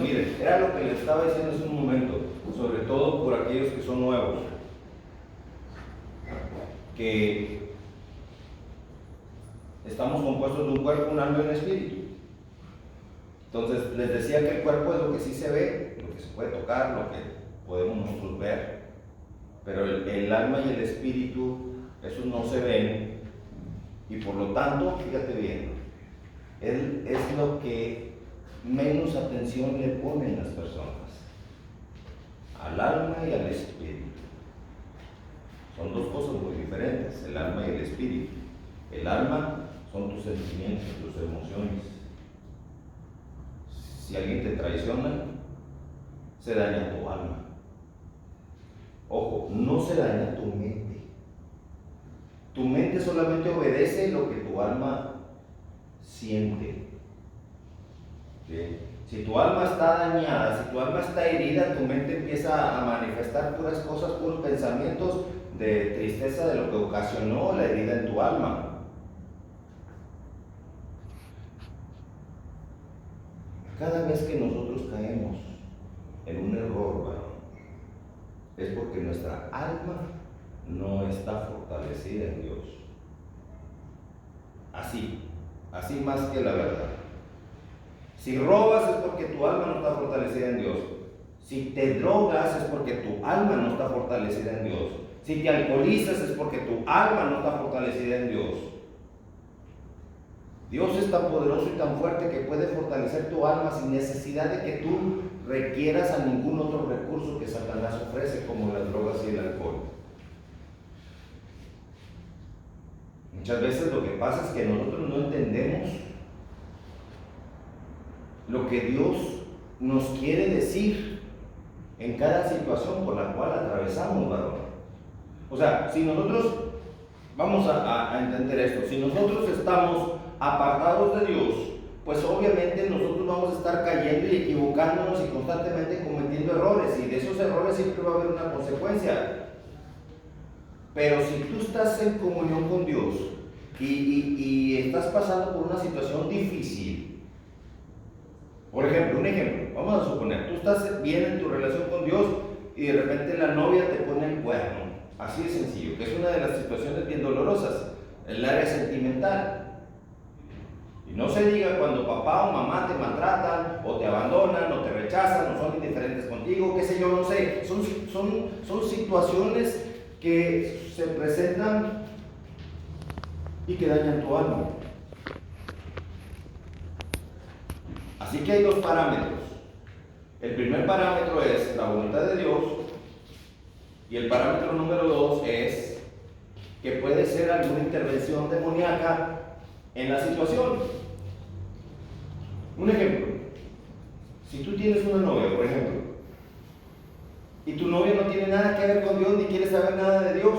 miren, era lo que les estaba diciendo hace un momento, sobre todo por aquellos que son nuevos, que estamos compuestos de un cuerpo, un alma y un espíritu. Entonces, les decía que el cuerpo es lo que sí se ve, lo que se puede tocar, lo que podemos nosotros ver, pero el alma y el espíritu, esos no se ven, y por lo tanto, fíjate bien, él es lo que menos atención le ponen las personas, al alma y al espíritu. Son dos cosas muy diferentes, el alma y el espíritu. El alma son tus sentimientos, tus emociones. Si alguien te traiciona, se daña tu alma. Ojo, no se daña tu mente. Tu mente solamente obedece lo que tu alma siente. ¿Sí? Si tu alma está dañada, si tu alma está herida, tu mente empieza a manifestar puras cosas, puros pensamientos de tristeza de lo que ocasionó la herida en tu alma. Cada vez que nosotros caemos en un error, varón, es porque nuestra alma no está fortalecida en Dios. Así más que la verdad. Si robas es porque tu alma no está fortalecida en Dios. Si te drogas es porque tu alma no está fortalecida en Dios. Si te alcoholizas es porque tu alma no está fortalecida en Dios. Dios es tan poderoso y tan fuerte que puede fortalecer tu alma sin necesidad de que tú requieras a ningún otro recurso que Satanás ofrece, como las drogas y el alcohol. Muchas veces lo que pasa es que nosotros no entendemos lo que Dios nos quiere decir en cada situación por la cual atravesamos, varón. O sea, si nosotros, vamos a entender esto, si nosotros estamos apartados de Dios, pues obviamente nosotros vamos a estar cayendo y equivocándonos y constantemente cometiendo errores, y de esos errores siempre va a haber una consecuencia. Pero si tú estás en comunión con Dios y estás pasando por una situación difícil, por ejemplo, un ejemplo, vamos a suponer, tú estás bien en tu relación con Dios y de repente la novia te pone el cuerno, así de sencillo, que es una de las situaciones bien dolorosas, el área sentimental. Y no se diga cuando papá o mamá te maltratan, o te abandonan, o te rechazan, o son indiferentes contigo, qué sé yo, no sé. Son situaciones que se presentan y que dañan tu alma. Así que hay dos parámetros. El primer parámetro es la voluntad de Dios, y el parámetro número 2 es que puede ser alguna intervención demoníaca en la situación. Un ejemplo, si tú tienes una novia, por ejemplo, y tu novia no tiene nada que ver con Dios ni quiere saber nada de Dios,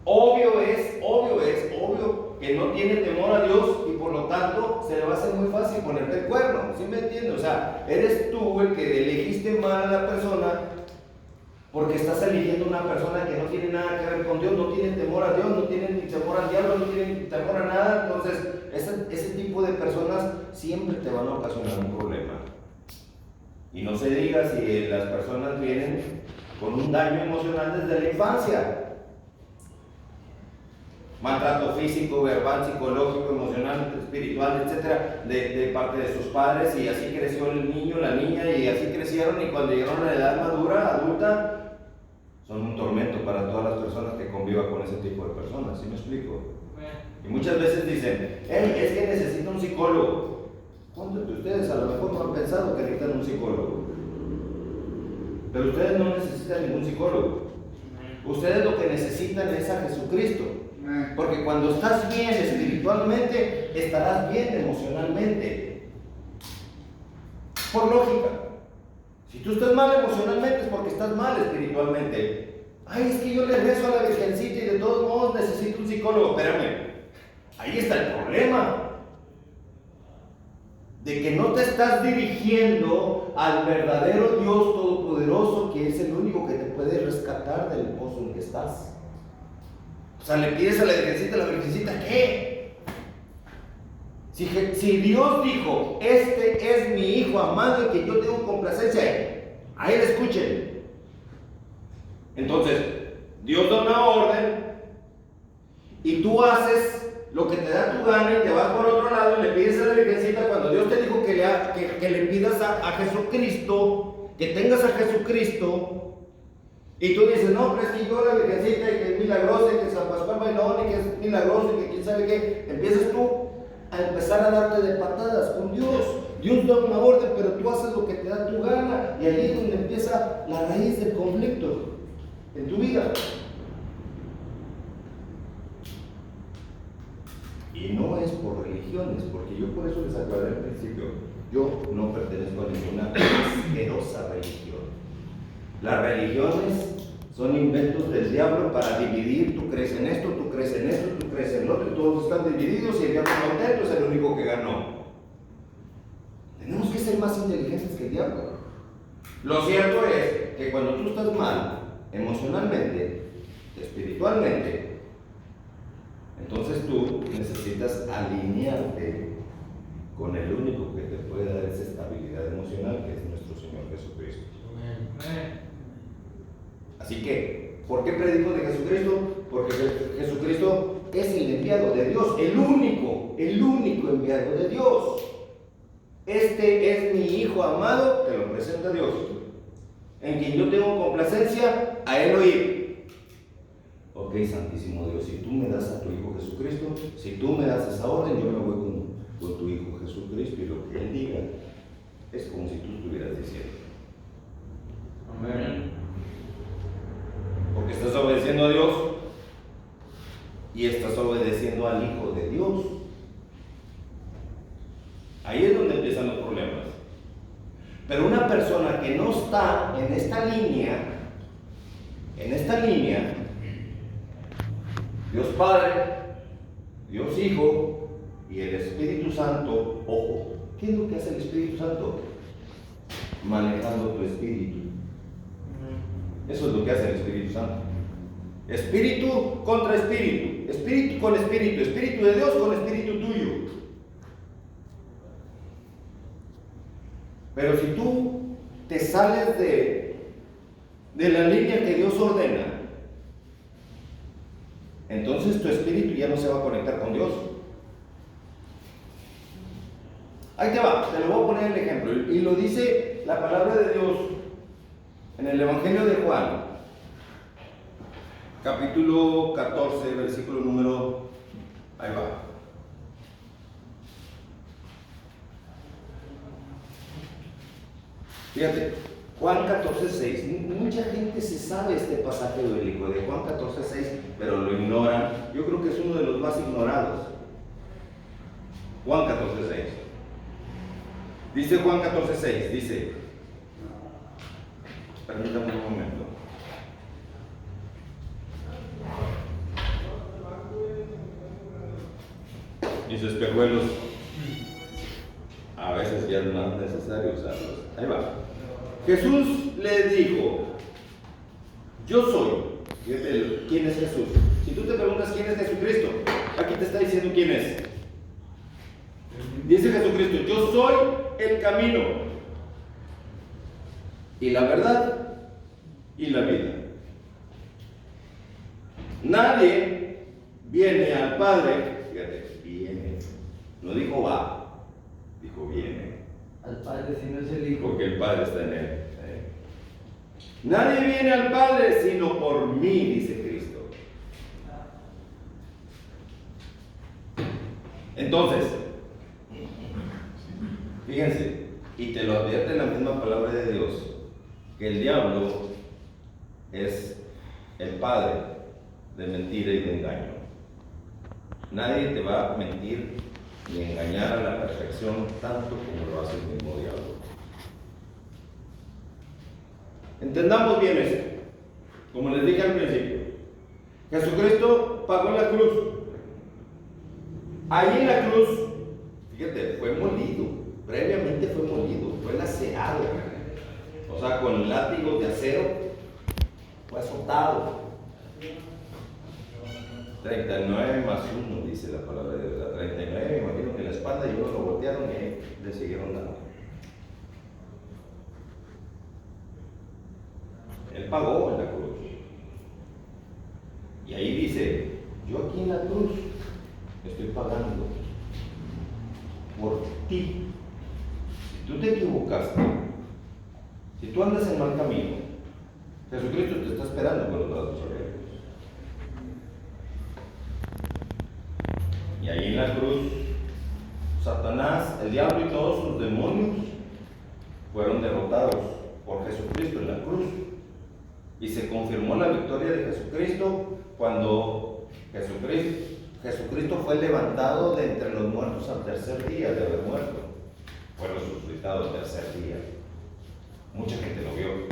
obvio que no tiene temor a Dios, y por lo tanto se le va a hacer muy fácil ponerte el cuerno. ¿Sí me entiendes? O sea, eres tú el que elegiste mal a la persona, porque estás eligiendo una persona que no tiene nada que ver con Dios, no tiene temor a Dios, no tiene ni temor al diablo, no tiene ni temor a nada. Entonces, ese tipo de personas siempre te van a ocasionar un problema. Y no se diga si las personas vienen con un daño emocional desde la infancia. Maltrato físico, verbal, psicológico, emocional, espiritual, etcétera, de parte de sus padres, y así creció el niño, la niña, y así crecieron, y cuando llegaron a la edad madura, adulta, son un tormento para todas las personas que convivan con ese tipo de personas. ¿Sí me explico? Y muchas veces dicen, hey, es que necesito un psicólogo. ¿Cuántos de ustedes a lo mejor no han pensado que necesitan un psicólogo? Pero ustedes no necesitan ningún psicólogo. Ustedes lo que necesitan es a Jesucristo. Porque cuando estás bien espiritualmente, estarás bien emocionalmente. Por lógica. Si tú estás mal emocionalmente es porque estás mal espiritualmente. Ay, es que yo le rezo a la Virgencita y de todos modos necesito un psicólogo. Espérame, ahí está el problema. De que no te estás dirigiendo al verdadero Dios Todopoderoso, que es el único que te puede rescatar del pozo en que estás. O sea, le pides a la Virgencita, ¿qué? Si Dios dijo, este Este es mi hijo amado en que yo tengo complacencia. A él escuchen. Entonces, Dios da una orden y tú haces lo que te da tu gana y te vas por otro lado y le pides a la Virgencita cuando Dios te dijo que le pidas a Jesucristo, que tengas a Jesucristo, y tú dices, no, pero es que yo la Virgencita y que es milagrosa y que San Pascual Bailón y que es milagroso y que quién sabe qué, empiezas tú a empezar a darte de patadas con Dios. Dios da una orden, pero tú haces lo que te da tu gana, y ahí es donde empieza la raíz del conflicto en tu vida. Y no es por religiones, porque yo por eso les aclaré al principio, yo no pertenezco a ninguna asquerosa religión. Las religiones son inventos del diablo para dividir. Tú crees en esto, tú crees en esto, tú crees en lo otro, y todos están divididos y el diablo contento es el único que ganó. Tenemos que ser más inteligentes que el diablo. Lo cierto es que cuando tú estás mal, emocionalmente, espiritualmente, entonces tú necesitas alinearte con el único que te puede dar esa estabilidad emocional, que es nuestro Señor Jesucristo. Así que, ¿por qué predico de Jesucristo? Porque Jesucristo es el enviado de Dios, el único enviado de Dios. Este es mi Hijo amado, que lo presenta Dios, en quien yo tengo complacencia, a Él oír. Ok, Santísimo Dios, si tú me das a tu Hijo Jesucristo, si tú me das esa orden, yo me voy con tu Hijo Jesucristo, y lo que Él diga es como si tú estuvieras diciendo. Amén. Porque estás obedeciendo a Dios y estás obedeciendo al Hijo de Dios. Ahí es donde empiezan los problemas. Pero una persona que no está en esta línea, Dios Padre, Dios Hijo y el Espíritu Santo, ojo, ¿qué es lo que hace el Espíritu Santo? Manejando tu espíritu. Eso es lo que hace el Espíritu Santo. Espíritu contra espíritu, espíritu con espíritu, espíritu de Dios con espíritu tuyo. Pero si tú te sales de la línea que Dios ordena, entonces tu espíritu ya no se va a conectar con Dios. Ahí te va, te lo voy a poner el ejemplo, y lo dice la palabra de Dios en el Evangelio de Juan, capítulo 14, versículo número, ahí va. Fíjate, Juan 14:6. Mucha gente se sabe este pasaje bíblico de Juan 14:6, pero lo ignoran. Yo creo que es uno de los más ignorados. Juan 14:6. Dice Juan 14:6, dice, permítame un momento. Mis espejuelos, a veces ya no es necesario usarlos. Ahí va. Jesús le dijo, yo soy. Fíjate, ¿quién es Jesús? Si tú te preguntas quién es Jesucristo, aquí te está diciendo quién es. Dice Jesucristo, yo soy el camino y la verdad y la vida. Nadie viene al Padre, fíjate, viene, no dijo va, dijo viene. Al Padre si no es el Hijo. Porque el Padre está en él. Nadie viene al Padre sino por mí, dice Cristo. Entonces, fíjense, y te lo advierte la misma palabra de Dios, que el diablo es el padre de mentira y de engaño. Nadie te va a mentir ni engañar a la perfección tanto como lo hace el mismo diablo. Entendamos bien esto. Como les dije al principio, Jesucristo pagó en la cruz. Ahí en la cruz, fíjate, fue molido. Previamente fue molido, fue lacerado. O sea, con látigos de acero, fue azotado. 39 más 1, dice la palabra de Dios. 39, me imagino que en la espalda, y uno lo voltearon y le siguieron dando. Él pagó en la cruz. Y ahí dice, yo aquí en la cruz estoy pagando por ti. Si tú te equivocaste, si tú andas en mal camino, Jesucristo te está esperando con los brazos abiertos. Y ahí en la cruz, Satanás, el diablo y todos sus demonios fueron derrotados por Jesucristo en la cruz. Y se confirmó la victoria de Jesucristo cuando Jesucristo fue levantado de entre los muertos al tercer día de haber muerto. Fue resucitado al tercer día. Mucha gente lo vio.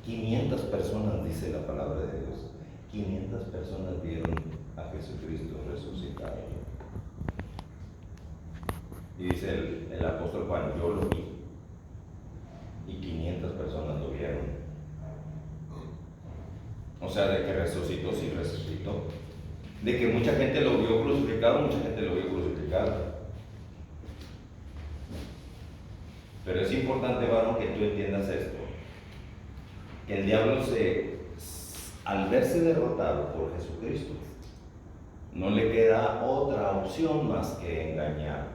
500 personas, dice la palabra de Dios. 500 personas vieron a Jesucristo resucitado. Y dice el apóstol Juan, yo lo vi. Y 500 personas lo vieron. O sea, de que resucitó, sí resucitó. De que mucha gente lo vio crucificado, mucha gente lo vio crucificado. Pero es importante, varón, que tú entiendas esto. Que el diablo al verse derrotado por Jesucristo, no le queda otra opción más que engañarte.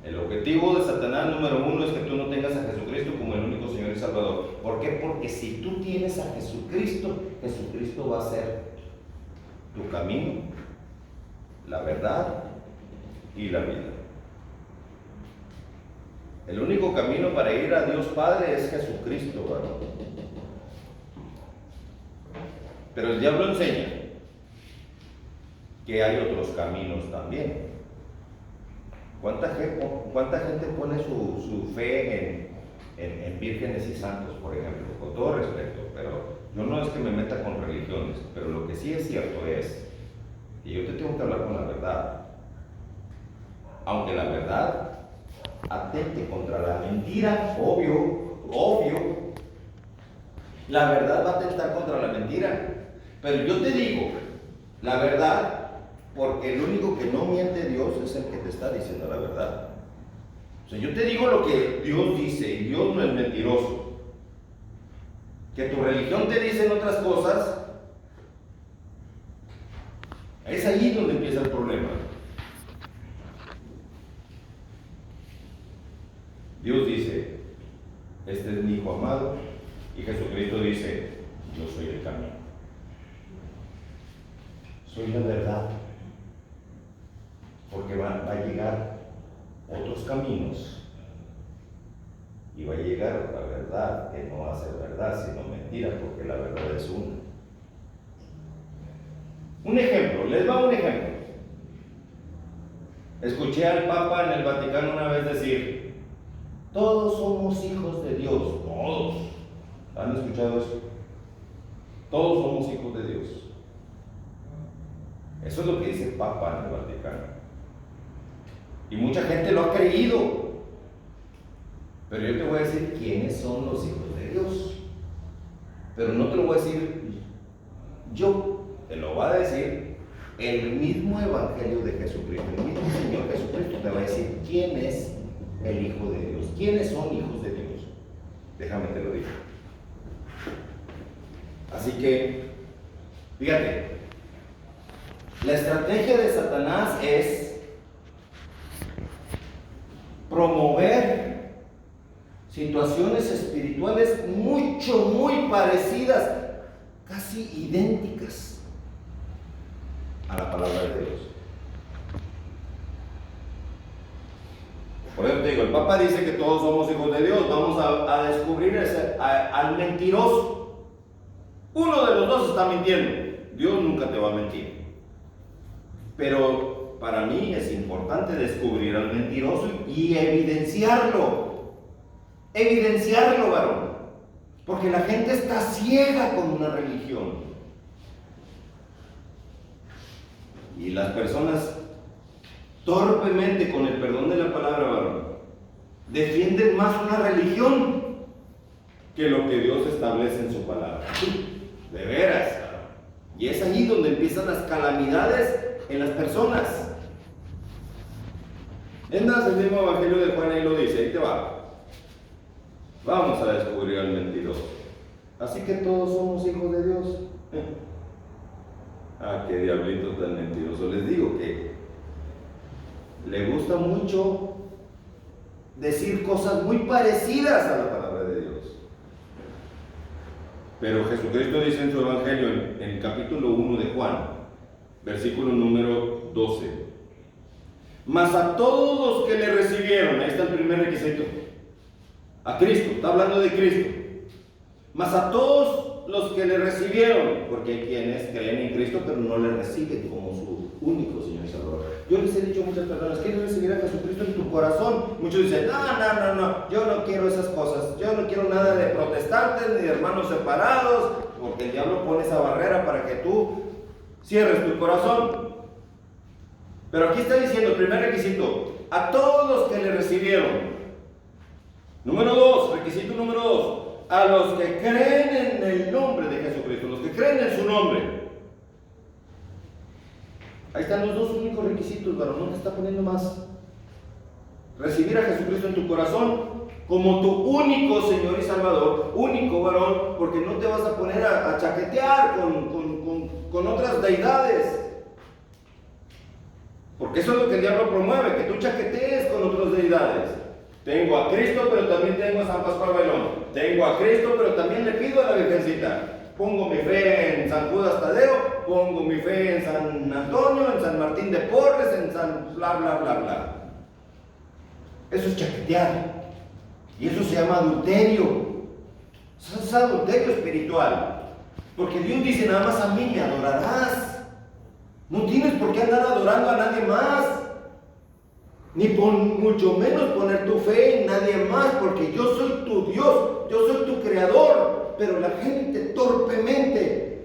El objetivo de Satanás número uno es que tú no tengas a Jesucristo como el único Señor y Salvador. ¿Por qué? Porque si tú tienes a Jesucristo, Jesucristo va a ser tu camino, la verdad y la vida. El único camino para ir a Dios Padre es Jesucristo, ¿verdad? Pero el diablo enseña que hay otros caminos también. ¿Cuánta gente pone su fe en vírgenes y santos, por ejemplo? Con todo respeto, pero yo no es que me meta con religiones, pero lo que sí es cierto es que yo te tengo que hablar con la verdad. Aunque la verdad atente contra la mentira, obvio. La verdad va a atentar contra la mentira. Pero yo te digo la verdad, porque el único que no miente Dios es el que te está diciendo la verdad. O sea, yo te digo lo que Dios dice y Dios no es mentiroso. Que tu religión te dice otras cosas, es ahí donde empieza el problema. Dios dice, este es mi Hijo amado, y Jesucristo dice, yo soy el camino. Soy la verdad. Porque va a llegar otros caminos y va a llegar otra verdad que no va a ser verdad, sino mentira, porque la verdad es una. Un ejemplo, les va un ejemplo. Escuché al Papa en el Vaticano una vez decir, todos somos hijos de Dios, todos. ¿Han escuchado eso? Todos somos hijos de Dios. Eso es lo que dice el Papa en el Vaticano. Y mucha gente lo ha creído. Pero yo te voy a decir quiénes son los hijos de Dios. Pero no te lo voy a decir yo, te lo va a decir el mismo Evangelio de Jesucristo. El mismo Señor Jesucristo te va a decir quién es el Hijo de Dios. ¿Quiénes son hijos de Dios? Déjame te lo digo. Así que, fíjate, la estrategia de Satanás es promover situaciones espirituales muy parecidas, casi idénticas a la palabra de Dios. Por eso te digo, el Papa dice que todos somos hijos de Dios. Vamos a descubrir al mentiroso. Uno de los dos está mintiendo. Dios nunca te va a mentir. Pero para mí es importante descubrir al mentiroso y evidenciarlo. Evidenciarlo, varón. Porque la gente está ciega con una religión. Y las personas torpemente, con el perdón de la palabra, varón, defienden más una religión que lo que Dios establece en su palabra. De veras. Y es ahí donde empiezan las calamidades en las personas. Es más, el mismo Evangelio de Juan ahí lo dice, ahí te va. Vamos a descubrir al mentiroso. Así que todos somos hijos de Dios. Ah, qué diablito tan mentiroso. Les digo que le gusta mucho decir cosas muy parecidas a la palabra de Dios. Pero Jesucristo dice en su Evangelio, en el capítulo 1 de Juan, versículo número 12: mas a todos los que le recibieron, ahí está el primer requisito, a Cristo, está hablando de Cristo, mas a todos los que le recibieron, porque hay quienes creen en Cristo pero no le reciben como su único Señor y Salvador. Yo les he dicho a muchas personas: ¿quieres recibir a Jesucristo en tu corazón? Muchos dicen: no, yo no quiero esas cosas, yo no quiero nada de protestantes ni de hermanos separados, porque el diablo pone esa barrera para que tú cierres tu corazón. Pero aquí está diciendo el primer requisito: a todos los que le recibieron. Número 2, requisito número 2, a los que creen en el nombre de Jesucristo, los que creen en su nombre. Ahí están los dos únicos requisitos, varón, no te está poniendo más. Recibir a Jesucristo en tu corazón como tu único Señor y Salvador, único, varón, porque no te vas a poner a chaquetear con otras deidades. Porque eso es lo que el diablo promueve, que tú chaquetees con otras deidades. Tengo a Cristo, pero también tengo a San Pascual Bailón. Tengo a Cristo, pero también le pido a la Virgencita. Pongo mi fe en San Judas Tadeo, pongo mi fe en San Antonio, en San Martín de Porres, en San bla, bla, bla, bla. Eso es chaquetear. Y eso se llama adulterio. Eso es adulterio espiritual. Porque Dios dice: nada más a mí me adorarás. No tienes por qué andar adorando a nadie más. Ni mucho menos poner tu fe en nadie más, porque yo soy tu Dios, yo soy tu creador. Pero la gente torpemente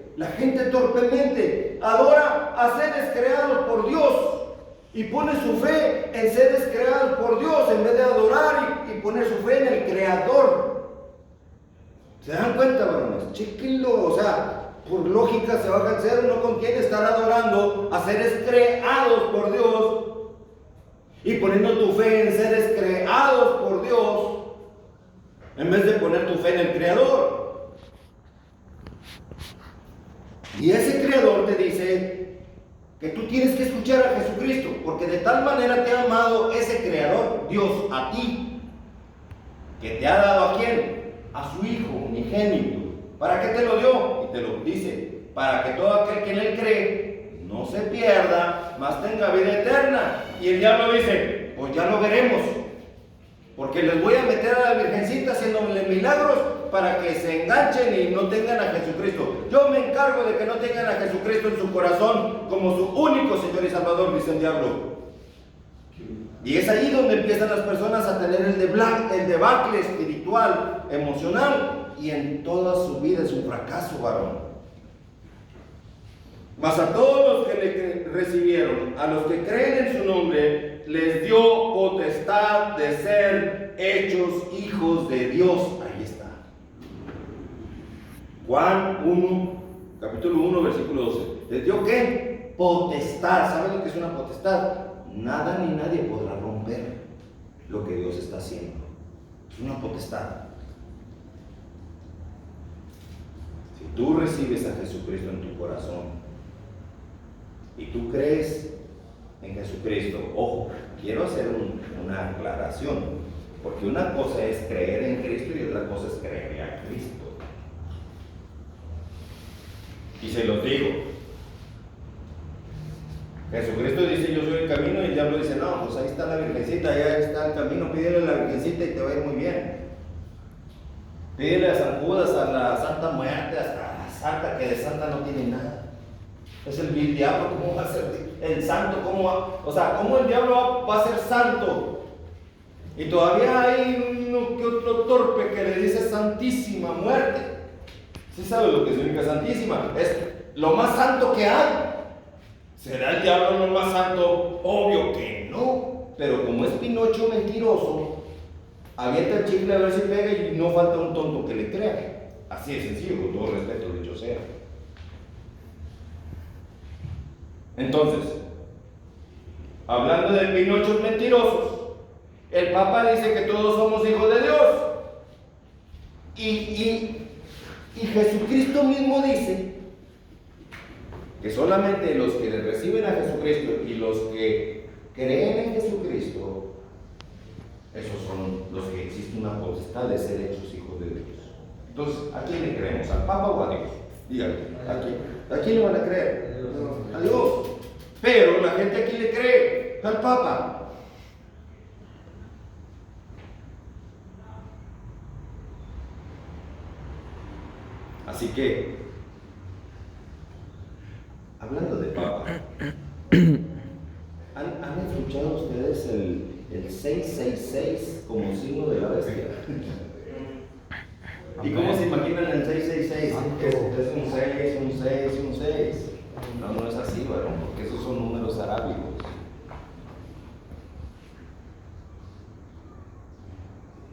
adora a seres creados por Dios y pone su fe en seres creados por Dios en vez de adorar y poner su fe en el creador. ¿Se dan cuenta, varones? Chéquenlo, o sea, por lógica se va a cansar, no conviene estar adorando a seres creados por Dios y poniendo tu fe en seres creados por Dios en vez de poner tu fe en el Creador. Y ese Creador te dice que tú tienes que escuchar a Jesucristo, porque de tal manera te ha amado ese Creador, Dios, a ti, que te ha dado ¿a quién? A su Hijo unigénito. ¿Para qué te lo dio? Y te lo dice: para que todo aquel que en él cree no se pierda, mas tenga vida eterna. Y el diablo dice: pues ya lo veremos, porque les voy a meter a la Virgencita haciéndole milagros para que se enganchen y no tengan a Jesucristo. Yo me encargo de que no tengan a Jesucristo en su corazón como su único Señor y Salvador, dice el diablo. Y es ahí donde empiezan las personas a tener el debacle espiritual, emocional, y en toda su vida es un fracaso, varón. Mas a todos los que le recibieron, a los que creen en su nombre, les dio potestad de ser hechos hijos de Dios. Ahí está. Juan 1, capítulo 1, versículo 12. ¿Les dio qué? Potestad. ¿Saben lo que es una potestad? Nada ni nadie podrá romper lo que Dios está haciendo. Es una potestad. Si tú recibes a Jesucristo en tu corazón y tú crees en Jesucristo, ojo, quiero hacer una aclaración, porque una cosa es creer en Cristo y otra cosa es creer a Cristo. Y se los digo, Jesucristo dice: yo soy el camino, y el diablo dice: no, pues ahí está la Virgencita, ahí está el camino, pídele a la Virgencita y te va a ir muy bien. Pídele a San Judas, a la Santa Muerte, hasta la Santa, que de Santa no tiene nada. Es el vil diablo. ¿Cómo va a ser el santo? ¿Cómo el diablo va a ser santo? Y todavía hay uno que otro torpe que le dice Santísima Muerte. ¿Sí sabe lo que significa Santísima? Es lo más santo que hay. ¿Será el diablo lo más santo? Obvio que no. Pero como es Pinocho mentiroso, avienta el chicle a ver si pega y no falta un tonto que le crea. Así de sencillo, con todo respeto dicho sea. Entonces, hablando de Pinochos mentirosos, El Papa dice que todos somos hijos de Dios. Y Jesucristo mismo dice que solamente los que reciben a Jesucristo y los que creen en Jesucristo, esos son los que existe una potestad de ser hechos hijos de Dios. Entonces, ¿a quién le creemos? ¿Al Papa o a Dios? Díganme, ¿a quién le van a creer? A Dios. Pero la gente aquí le cree al Papa. Así que, hablando de Papa, ¿han escuchado ustedes el 666 como signo de la bestia? ¿Y cómo se imaginan el 666? Es un 6, un 6, un 6. No es así, varón, porque esos son números arábigos.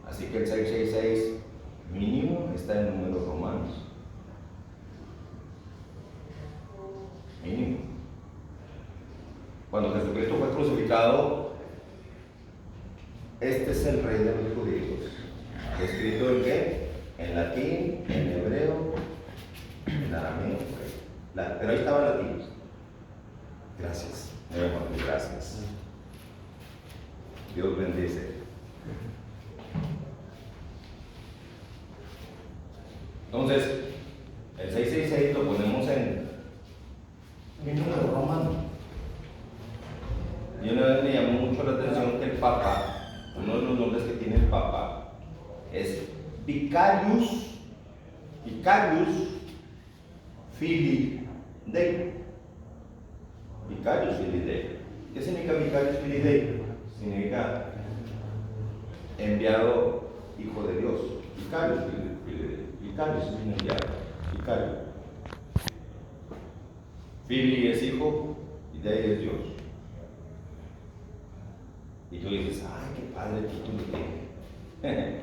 Así que el 666 mínimo está en números romanos. Mínimo. Cuando Jesucristo fue crucificado, este es el rey de los judíos. ¿Escrito en qué? En latín, en hebreo, en arameo. Pero ahí estaba en latín. Gracias. Gracias. Dios bendice. Entonces, el 666 lo ponemos en número romano. Y una vez me llamó mucho la atención que el Papa, uno de los nombres que tiene el Papa, es Vicarius Filii Dei. Vicarius Filii Dei. ¿Qué significa Vicarius Filii Dei? Significa enviado hijo de Dios. Vicarius Filii Dei. Vicarius es un enviado. Vicario. Filii es hijo y Dei es Dios. Y tú dices, ay, qué padre título tiene.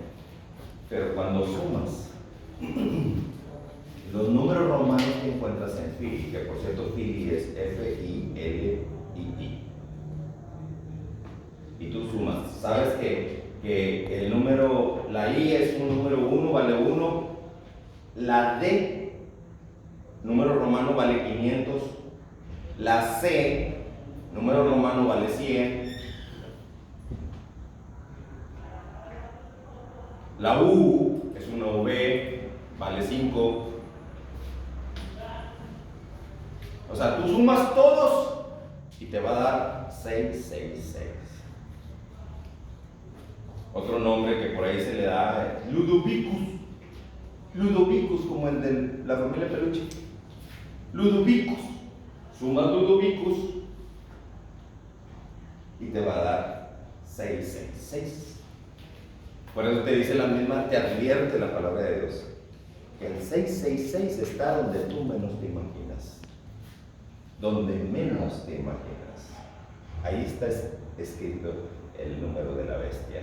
Pero cuando sumas los números romanos que encuentras en Filii, que por cierto Filii es Filii, y tú sumas, sabes que el número, la I es un número 1, vale 1, la D, número romano, vale 500, la C, número romano, vale 100, la U es una V, vale 5. O sea, tú sumas todos y te va a dar 666. Otro nombre que por ahí se le da es Ludovicus. Ludovicus, como el de la familia Peluche. Ludovicus. Sumas Ludovicus y te va a dar 666. Por eso te dice la misma, te advierte la palabra de Dios, que el 666 está donde tú menos te imaginas. Donde menos te imaginas. Ahí está escrito el número de la bestia.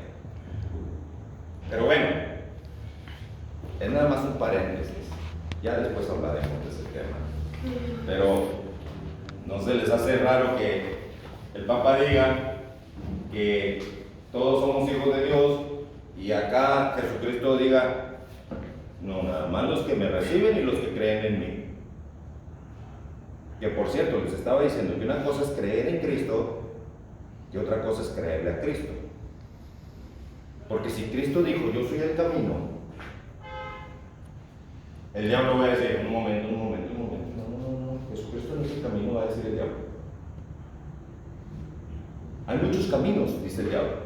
Pero bueno, es nada más un paréntesis. Ya después hablaremos de ese tema. Pero no se les hace raro que el Papa diga que todos somos hijos de Dios y acá Jesucristo diga, no, nada más los que me reciben y los que creen en mí. Que por cierto, les estaba diciendo que una cosa es creer en Cristo y otra cosa es creerle a Cristo. Porque si Cristo dijo, yo soy el camino, el diablo va a decir, un momento, no, Jesucristo no es el camino, va a decir el diablo. Hay muchos caminos, dice el diablo.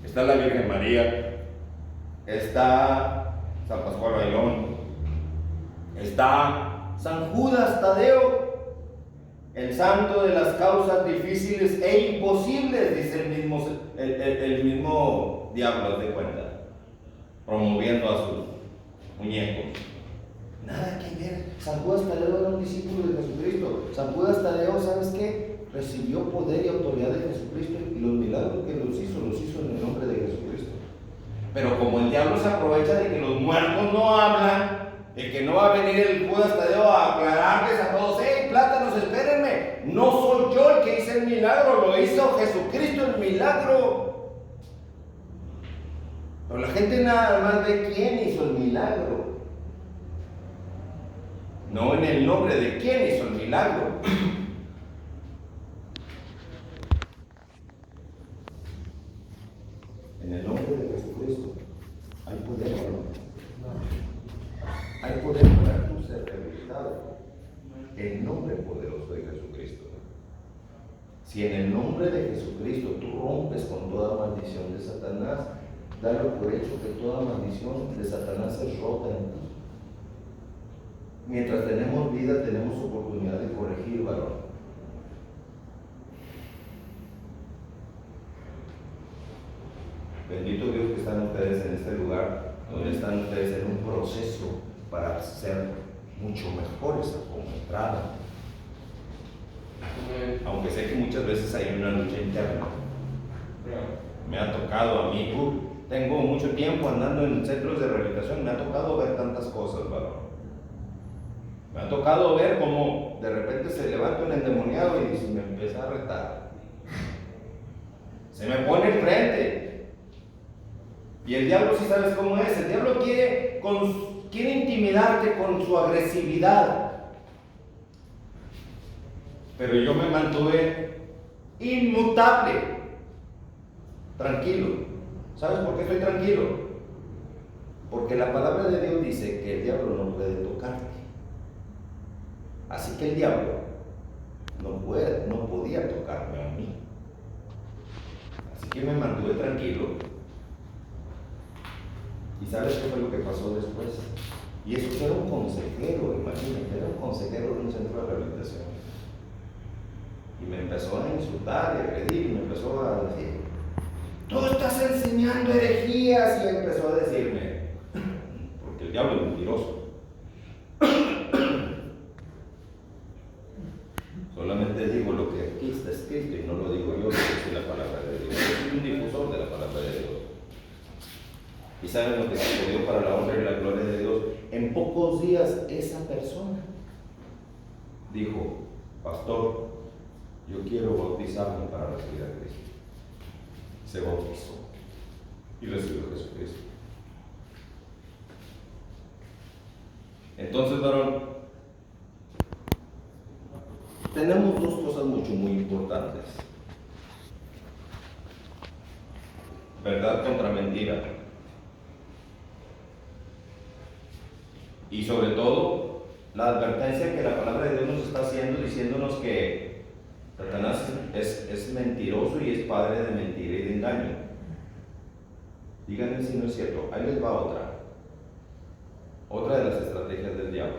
Está la Virgen María, está San Pascual Bailón, está San Judas Tadeo, el santo de las causas difíciles e imposibles, dice el mismo diablo, de cuenta, promoviendo a sus muñecos. Nada que ver. San Judas Tadeo era un discípulo de Jesucristo. San Judas Tadeo, ¿sabes qué? Recibió poder y autoridad de Jesucristo y los milagros que los hizo en el nombre de Jesucristo. Pero como el diablo se aprovecha de que los muertos no hablan, de que no va a venir el Judas Tadeo a aclararles a todos, ¡hey, plátanos, espérenme! No soy yo el que hice el milagro, lo hizo Jesucristo el milagro. Pero la gente nada más ve quién hizo el milagro, no en el nombre de quién hizo el milagro. En el nombre de Jesucristo hay poder, ¿no? Hay poder para tú ser rehabilitado. El nombre poderoso de Jesucristo. Si en el nombre de Jesucristo tú rompes con toda maldición de Satanás, dalo por hecho que toda maldición de Satanás es rota en ti. Mientras tenemos vida, tenemos oportunidad de corregir, varón. Bendito Dios que están ustedes en este lugar, donde están ustedes en un proceso para ser mucho mejores a como entraron. Aunque sé que muchas veces hay una lucha interna. Me ha tocado a mí, tengo mucho tiempo andando en centros de rehabilitación, me ha tocado ver tantas cosas, varón. Me ha tocado ver cómo de repente se levanta un endemoniado y dice, me empieza a retar. Se me pone enfrente. Y el diablo, sí sabes cómo es, el diablo quiere intimidarte con su agresividad. Pero yo me mantuve inmutable, tranquilo. ¿Sabes por qué estoy tranquilo? Porque la palabra de Dios dice que el diablo no puede tocarte. Así que el diablo no podía tocarme a mí. Así que me mantuve tranquilo. ¿Y sabes qué fue lo que pasó después? Y eso era un consejero, imagínate, era un consejero de un centro de rehabilitación. Y me empezó a insultar y a agredir, y me empezó a decir, tú estás enseñando herejías, y empezó a decirme, porque el diablo es mentiroso. Solamente digo lo que aquí está escrito y no lo digo yo, lo dice la palabra de Dios. Yo soy un difusor de la palabra de Dios. ¿Y saben lo que sucedió para la honra y la gloria de Dios? En pocos días esa persona dijo, pastor, yo quiero bautizarme para recibir a Cristo. Se bautizó y recibió a Jesucristo. Entonces, varón, tenemos dos cosas muy importantes. Verdad contra mentira. Y sobre todo, la advertencia que la palabra de Dios nos está haciendo, diciéndonos que Satanás es mentiroso y es padre de mentira y de engaño. Díganme si no es cierto. Ahí les va otra. Otra de las estrategias del diablo.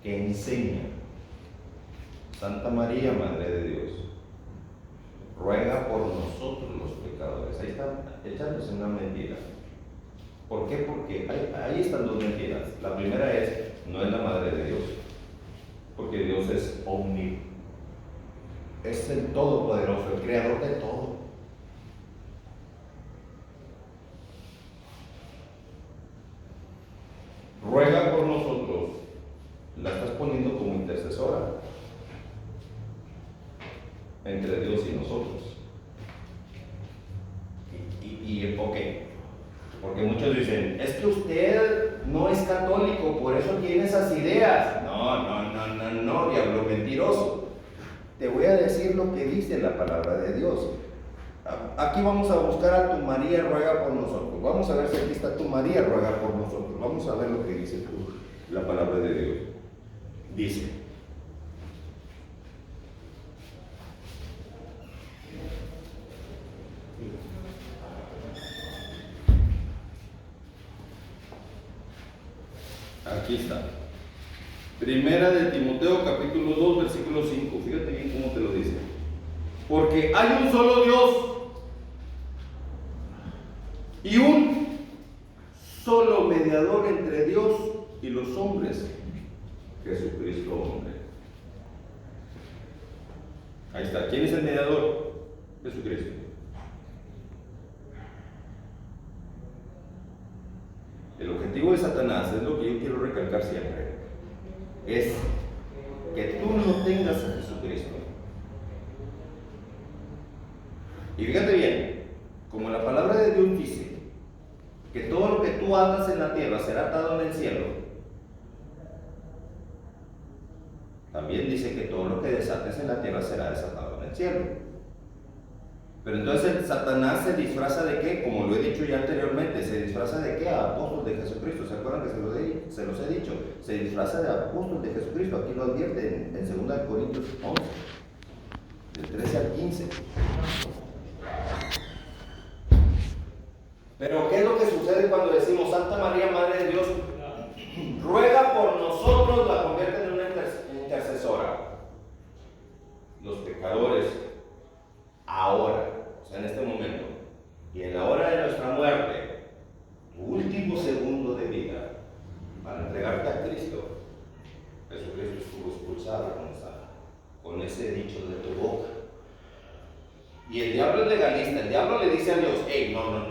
Que enseña. Santa María, Madre de Dios, ruega por nosotros los pecadores. Ahí están echándose una mentira. ¿Por qué? Porque ahí están dos mentiras. La primera es, no es la Madre de Dios, porque Dios es es el Todopoderoso, el Creador de todo. Ruega por nosotros, la estás poniendo como intercesora entre Dios y nosotros. Ok, porque muchos dicen, es que usted no es católico, por eso tiene esas ideas. No, diablo mentiroso. Te voy a decir lo que dice la palabra de Dios. Aquí vamos a buscar a tu María, ruega por nosotros. Vamos a ver si aquí está tu María, ruega por nosotros. Vamos a ver lo que dice la palabra de Dios. Dice, aquí está. Primera de Timoteo, capítulo 2, versículo 5. Fíjate bien cómo te lo dice. Porque hay un solo Dios y un solo mediador entre Dios y los hombres, Jesucristo hombre. Ahí está. ¿Quién es el mediador? Jesucristo. El objetivo de Satanás, es lo que yo quiero recalcar siempre, es que tú no tengas a Jesucristo. Y fíjate bien, como la palabra de Dios dice que todo lo que tú atas en la tierra será atado en el cielo, también dice que todo lo que desates en la tierra será desatado en el cielo. Pero entonces Satanás se disfraza de qué, como lo he dicho ya anteriormente, se disfraza de qué, a apóstol de Jesucristo. ¿Se acuerdan que se los he dicho? Se disfraza de apóstol de Jesucristo. Aquí lo advierte en 2 Corintios 11, del 13 al 15. Pero ¿qué es lo que sucede cuando decimos Santa María, Madre de Dios, ruega por nosotros, la convierte en una intercesora? Los pecadores, ahora, o sea, en este momento, y en la hora de nuestra muerte, tu último segundo de vida, para entregarte a Cristo, Jesucristo estuvo expulsado con ese dicho de tu boca. Y el diablo es legalista, el diablo le dice a Dios, hey, no.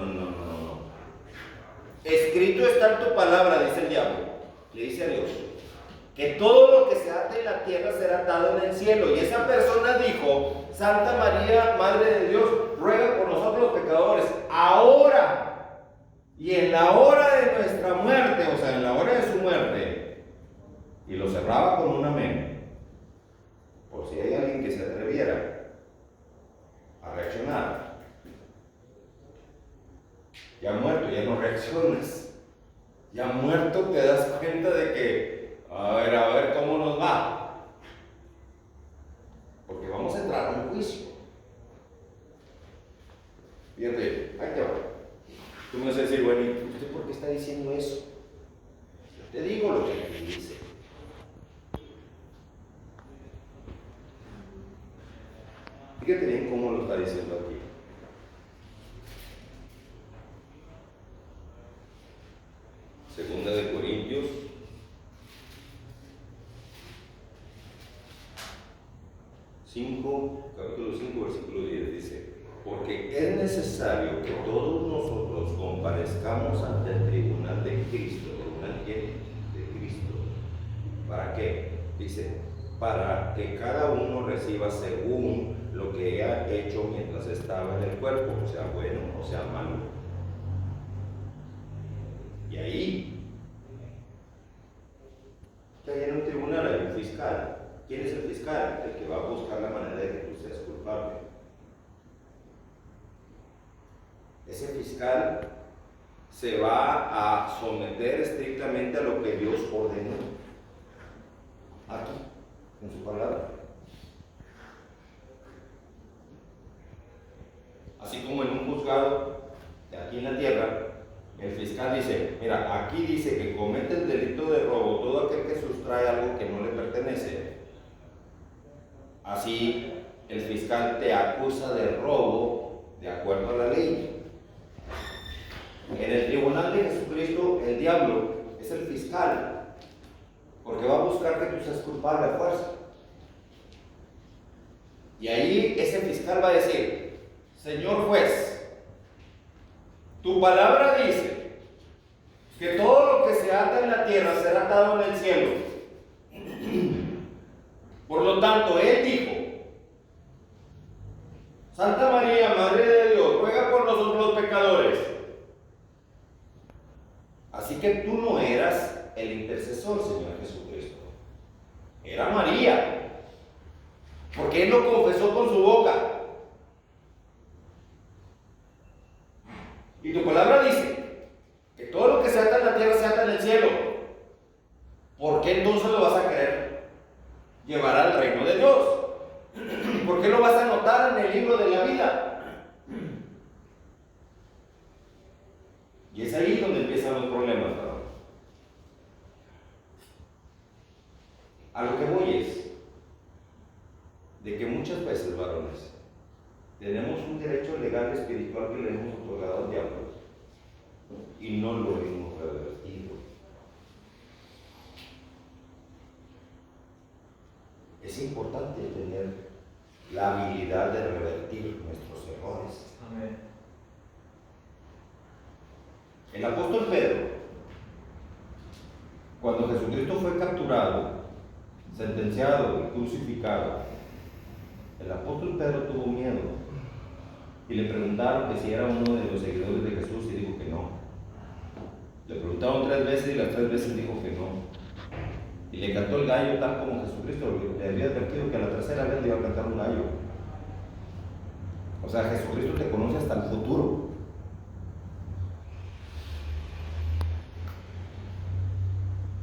Escrito está en tu palabra, dice el diablo, le dice a Dios, que todo lo que se ate en la tierra será atado en el cielo. Y esa persona dijo, Santa María, Madre de Dios, ruega por nosotros los pecadores, ahora y en la hora de nuestra muerte, o sea, en la hora de su muerte. Y lo cerraba con un amén, por si hay alguien que se atreviera a reaccionar. Ya muerto, ya no reaccionas. Ya muerto te das cuenta de que, a ver cómo nos va. Porque vamos a entrar a un juicio. Fíjate, ahí te va. Tú me vas a decir, bueno, ¿y usted por qué está diciendo eso? Yo te digo lo que aquí dice. Fíjate bien cómo lo está diciendo aquí. Segunda de Corintios 5, capítulo 5, versículo 10 dice, porque es necesario que todos nosotros comparezcamos ante el tribunal de Cristo. ¿Tribunal quién? De Cristo. ¿Para qué? Dice, para que cada uno reciba según lo que ha hecho mientras estaba en el cuerpo, o sea bueno o sea malo. Y ahí, que hay en un tribunal, hay un fiscal. ¿Quién es el fiscal? El que va a buscar la manera de que tú seas culpable. Ese fiscal se va a someter estrictamente a lo que Dios ordenó aquí, en su palabra. Así como en un juzgado de aquí en la tierra, el fiscal dice, mira, aquí dice que comete el delito de robo todo aquel que sustrae algo que no le pertenece. Así, el fiscal te acusa de robo de acuerdo a la ley. En el tribunal de Jesucristo, el diablo es el fiscal, porque va a buscar que tú seas culpable a fuerza. Y ahí ese fiscal va a decir, señor juez, tu palabra dice que todo lo que se ata en la tierra será atado en el cielo. Por lo tanto, él dijo, Santa María, Madre de Dios, ruega por nosotros los pecadores. Así que tú no eras el intercesor, Señor Jesucristo. Era María, porque él lo confesó con su boca. Y tu palabra dice que todo lo que se ata en la tierra se ata en el cielo. ¿Por qué entonces lo vas a querer llevar al reino de Dios? ¿Por qué lo vas a anotar en el libro de la vida? Y es ahí donde empiezan los problemas, ¿no? A lo que voy es de que muchas veces, varones, tenemos un derecho legal espiritual que le hemos otorgado al diablo y no lo hemos revertido. Es importante tener la habilidad de revertir nuestros errores. Amén. El apóstol Pedro, cuando Jesucristo fue capturado, sentenciado y crucificado, el apóstol Pedro tuvo miedo. Y le preguntaron que si era uno de los seguidores de Jesús y dijo que no. Le preguntaron 3 veces y las 3 veces dijo que no. Y le cantó el gallo tal como Jesucristo le había advertido que a la tercera vez le iba a cantar un gallo. O sea, Jesucristo te conoce hasta el futuro.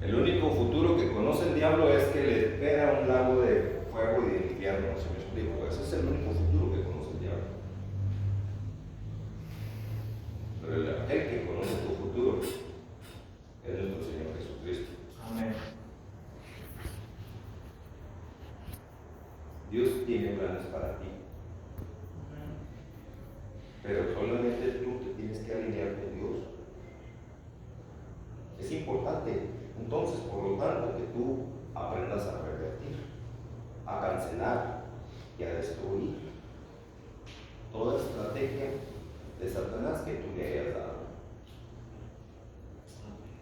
El único futuro que conoce el diablo es que le espera un lago de fuego y de infierno, ¿se me explico? Ese es el único futuro que conoce el diablo. Pero aquel que conoce tu futuro es nuestro Señor Jesucristo. Amén. Dios tiene planes para ti. Pero solamente tú te tienes que alinear con Dios. Es importante, entonces, por lo tanto, que tú aprendas a revertir, a cancelar y a destruir toda estrategia de Satanás que tú le hayas dado.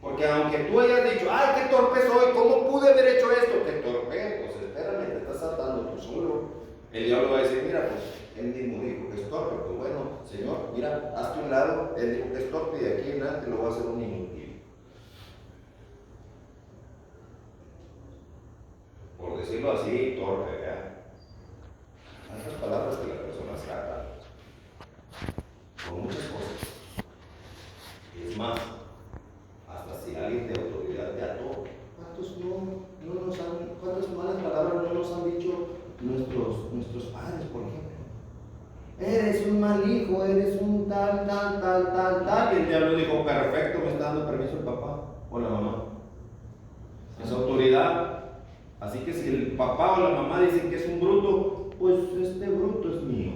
Porque aunque tú hayas dicho, ¡ay, qué torpe soy! ¿Cómo pude haber hecho esto? ¡Qué torpe! Pues espérame, te estás atando tú solo. El diablo va a decir, mira, pues él mismo dijo que es torpe. Pues bueno, Señor, mira, hazte un lado. Él dijo que es torpe y de aquí en adelante lo va a hacer un inútil. Por decirlo así, torpe, ¿verdad? Hay otras palabras que la persona saca por muchas cosas. Y es más, hasta si alguien de autoridad te ató, ¿cuántas malas palabras no nos han dicho nuestros padres, por ejemplo? Eres un mal hijo, eres un tal. Y el diablo dijo, perfecto, me está dando permiso el papá o la mamá. Es autoridad. Así que si el papá o la mamá dicen que es un bruto, pues este bruto es mío.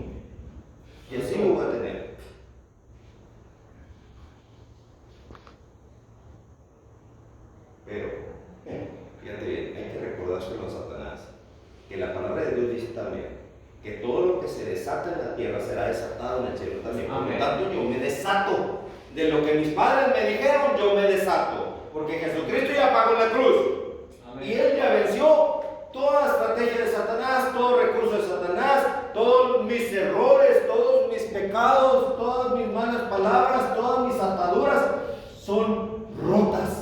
Y así lo voy a tener. Pero, fíjate bien, hay que recordárselo a Satanás, que la palabra de Dios dice también, que todo lo que se desata en la tierra será desatado en el cielo también. Por lo tanto, yo me desato de lo que mis padres me dijeron, yo me desato, porque Jesucristo ya pagó la cruz. Amén. Y Él ya venció toda estrategia de Satanás, todo recurso de Satanás, todos mis errores, todos mis pecados, todas mis malas palabras, todas mis ataduras son rotas.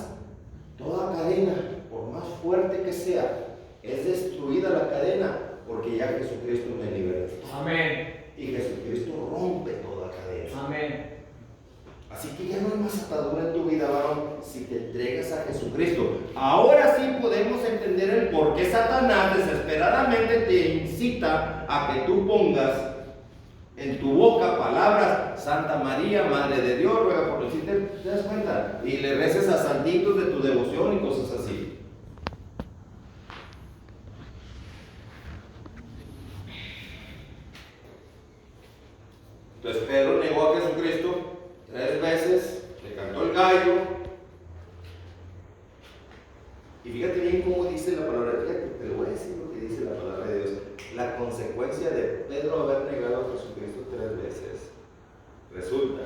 Toda cadena, por más fuerte que sea, es destruida la cadena, porque ya Jesucristo me liberó. Amén. Y Jesucristo rompe toda cadena. Amén. Así que ya no hay más atadura en tu vida, varón, si te entregas a Jesucristo. Ahora sí podemos entender el por qué Satanás desesperadamente te incita a que tú pongas en tu boca palabras, Santa María, Madre de Dios, ruega por nosotros. ¿Te das cuenta? Y le reces a santitos de tu devoción y cosas así. Entonces Pedro negó a Jesucristo 3 veces, le cantó el gallo. Y fíjate bien cómo dice la palabra, fíjate, te lo voy a decir lo que dice la palabra de Dios. La consecuencia de Pedro haber negado a Jesucristo 3 veces, resulta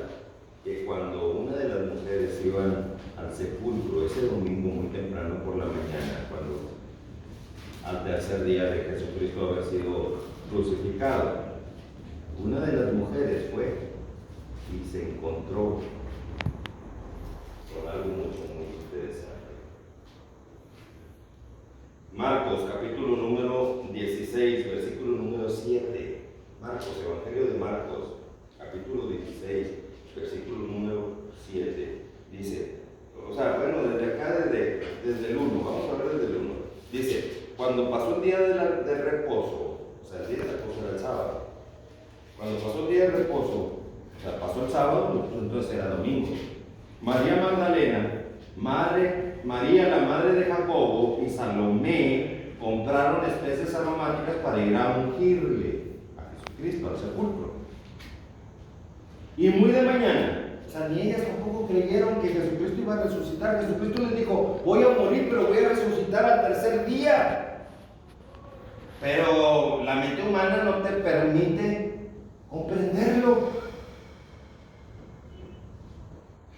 que cuando una de las mujeres iban al sepulcro ese domingo muy temprano por la mañana, cuando al tercer día de Jesucristo haber sido crucificado, una de las mujeres fue y se encontró con algo muy interesante. Marcos, capítulo número 16, versículo número 7. Marcos, Evangelio de Marcos, capítulo 16, versículo número 7. Dice, o sea, bueno, desde acá, desde el 1, vamos a ver desde el 1. Dice, cuando pasó el día del reposo, o sea, el día de reposo era el sábado. Cuando pasó el día de reposo, o sea, pasó el sábado, entonces era domingo. María Magdalena, María, la madre de Jacobo, y Salomé compraron especies aromáticas para ir a ungirle a Jesucristo al sepulcro. Y muy de mañana, o sea, ni ellas tampoco creyeron que Jesucristo iba a resucitar. Jesucristo les dijo, voy a morir, pero voy a resucitar al tercer día. Pero la mente humana no te permite comprenderlo.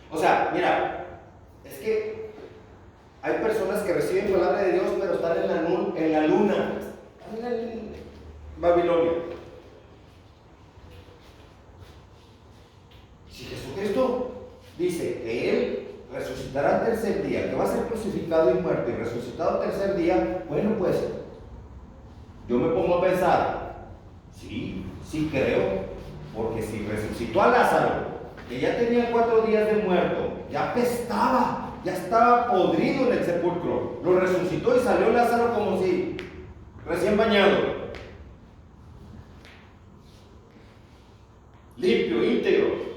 O sea, mira, es que hay personas que reciben palabra de Dios, pero están en la luna, están en Babilonia. tercer día, que va a ser crucificado y muerto y resucitado al tercer día, bueno, pues yo me pongo a pensar, sí creo, porque si resucitó a Lázaro, que ya tenía 4 días de muerto, ya apestaba, ya estaba podrido en el sepulcro, lo resucitó y salió Lázaro como si recién bañado, limpio, íntegro.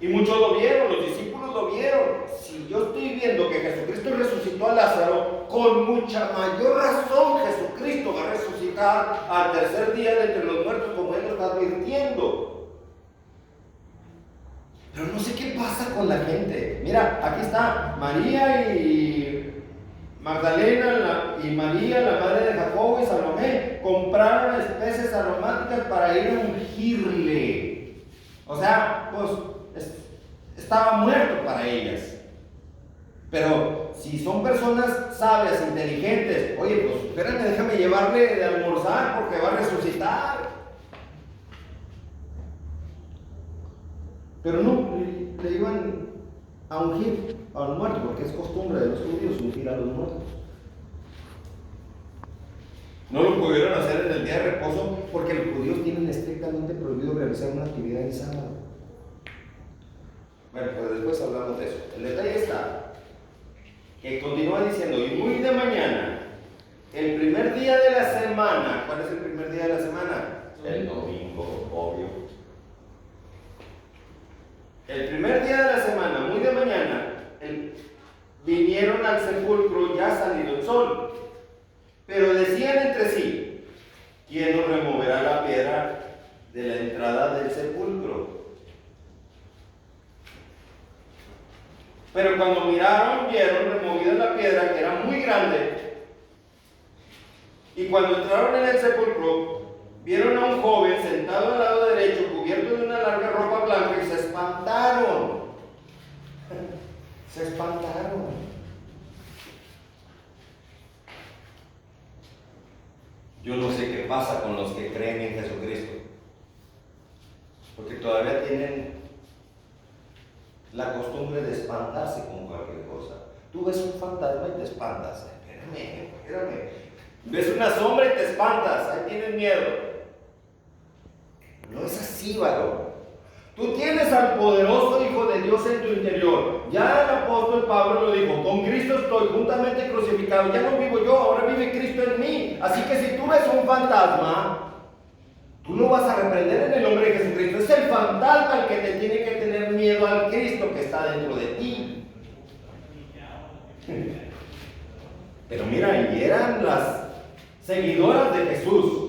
Y muchos lo vieron, los discípulos lo vieron. Si yo estoy viendo que Jesucristo resucitó a Lázaro, con mucha mayor razón Jesucristo va a resucitar al tercer día de entre los muertos, como Él lo está advirtiendo. Pero no sé qué pasa con la gente. Mira, aquí está María y Magdalena y María, la madre de Jacobo y Salomé, compraron especies aromáticas para ir a ungirle. O sea, pues estaba muerto para ellas. Pero si son personas sabias, inteligentes, oye, pues espérame, déjame llevarle de almorzar porque va a resucitar. Pero no, le iban a ungir a los muertos, porque es costumbre de los judíos ungir a los muertos. No lo pudieron hacer en el día de reposo porque los judíos tienen estrictamente prohibido realizar una actividad en sábado. Bueno, pues después hablamos de eso. El detalle está que continúa diciendo, y muy de mañana, el primer día de la semana. ¿Cuál es el primer día de la semana? El domingo, obvio. El primer día de la semana, muy de mañana, vinieron al sepulcro ya salido el sol, pero decían entre sí, ¿quién nos removerá la piedra de la entrada del sepulcro? Pero cuando miraron, vieron removida la piedra, que era muy grande. Y cuando entraron en el sepulcro, vieron a un joven sentado al lado derecho, cubierto de una larga ropa blanca, y se espantaron. Se espantaron. Yo no sé qué pasa con los que creen en Jesucristo, porque todavía tienen la costumbre de espantarse con cualquier cosa. Tú ves un fantasma y te espantas. Espérame. Ves una sombra y te espantas. Ahí tienes miedo. No es así, varón. Tú tienes al poderoso Hijo de Dios en tu interior. Ya el apóstol Pablo lo dijo: con Cristo estoy juntamente crucificado. Ya no vivo yo, ahora vive Cristo en mí. Así que si tú ves un fantasma, tú no vas a reprender en el nombre de Jesucristo. Es el fantasma el que te tiene que tener miedo al Cristo que está dentro de ti. Pero mira, y eran las seguidoras de Jesús,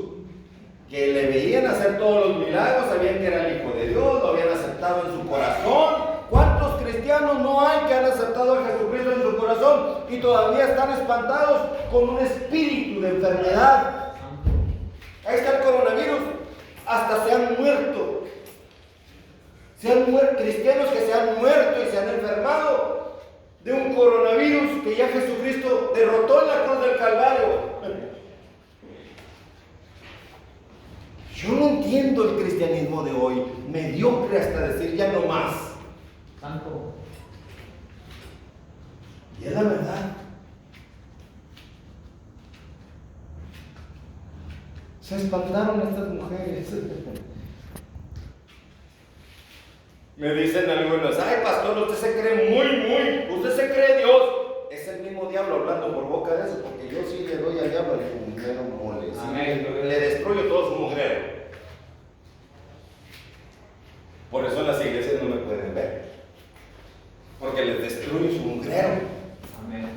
que le veían hacer todos los milagros, sabían que era el Hijo de Dios, lo habían aceptado en su corazón. ¿Cuántos cristianos no hay que han aceptado a Jesucristo en su corazón y todavía están espantados con un espíritu de enfermedad? Ahí está el coronavirus. Hasta se han muerto. Cristianos que se han muerto y se han enfermado de un coronavirus que ya Jesucristo derrotó en la cruz del Calvario. Yo no entiendo el cristianismo de hoy, mediocre hasta decir ya no más. Santo. Y es la verdad. Se espantaron estas mujeres. Me dicen algunos: ay, pastor, usted se cree usted se cree Dios. Es el mismo diablo hablando por boca de eso, porque yo sí le doy al diablo el mugrero mole. Sí, le destruyo todo su mugrero. Por eso las iglesias no me pueden ver, porque les destruyo su mugrero. Amén.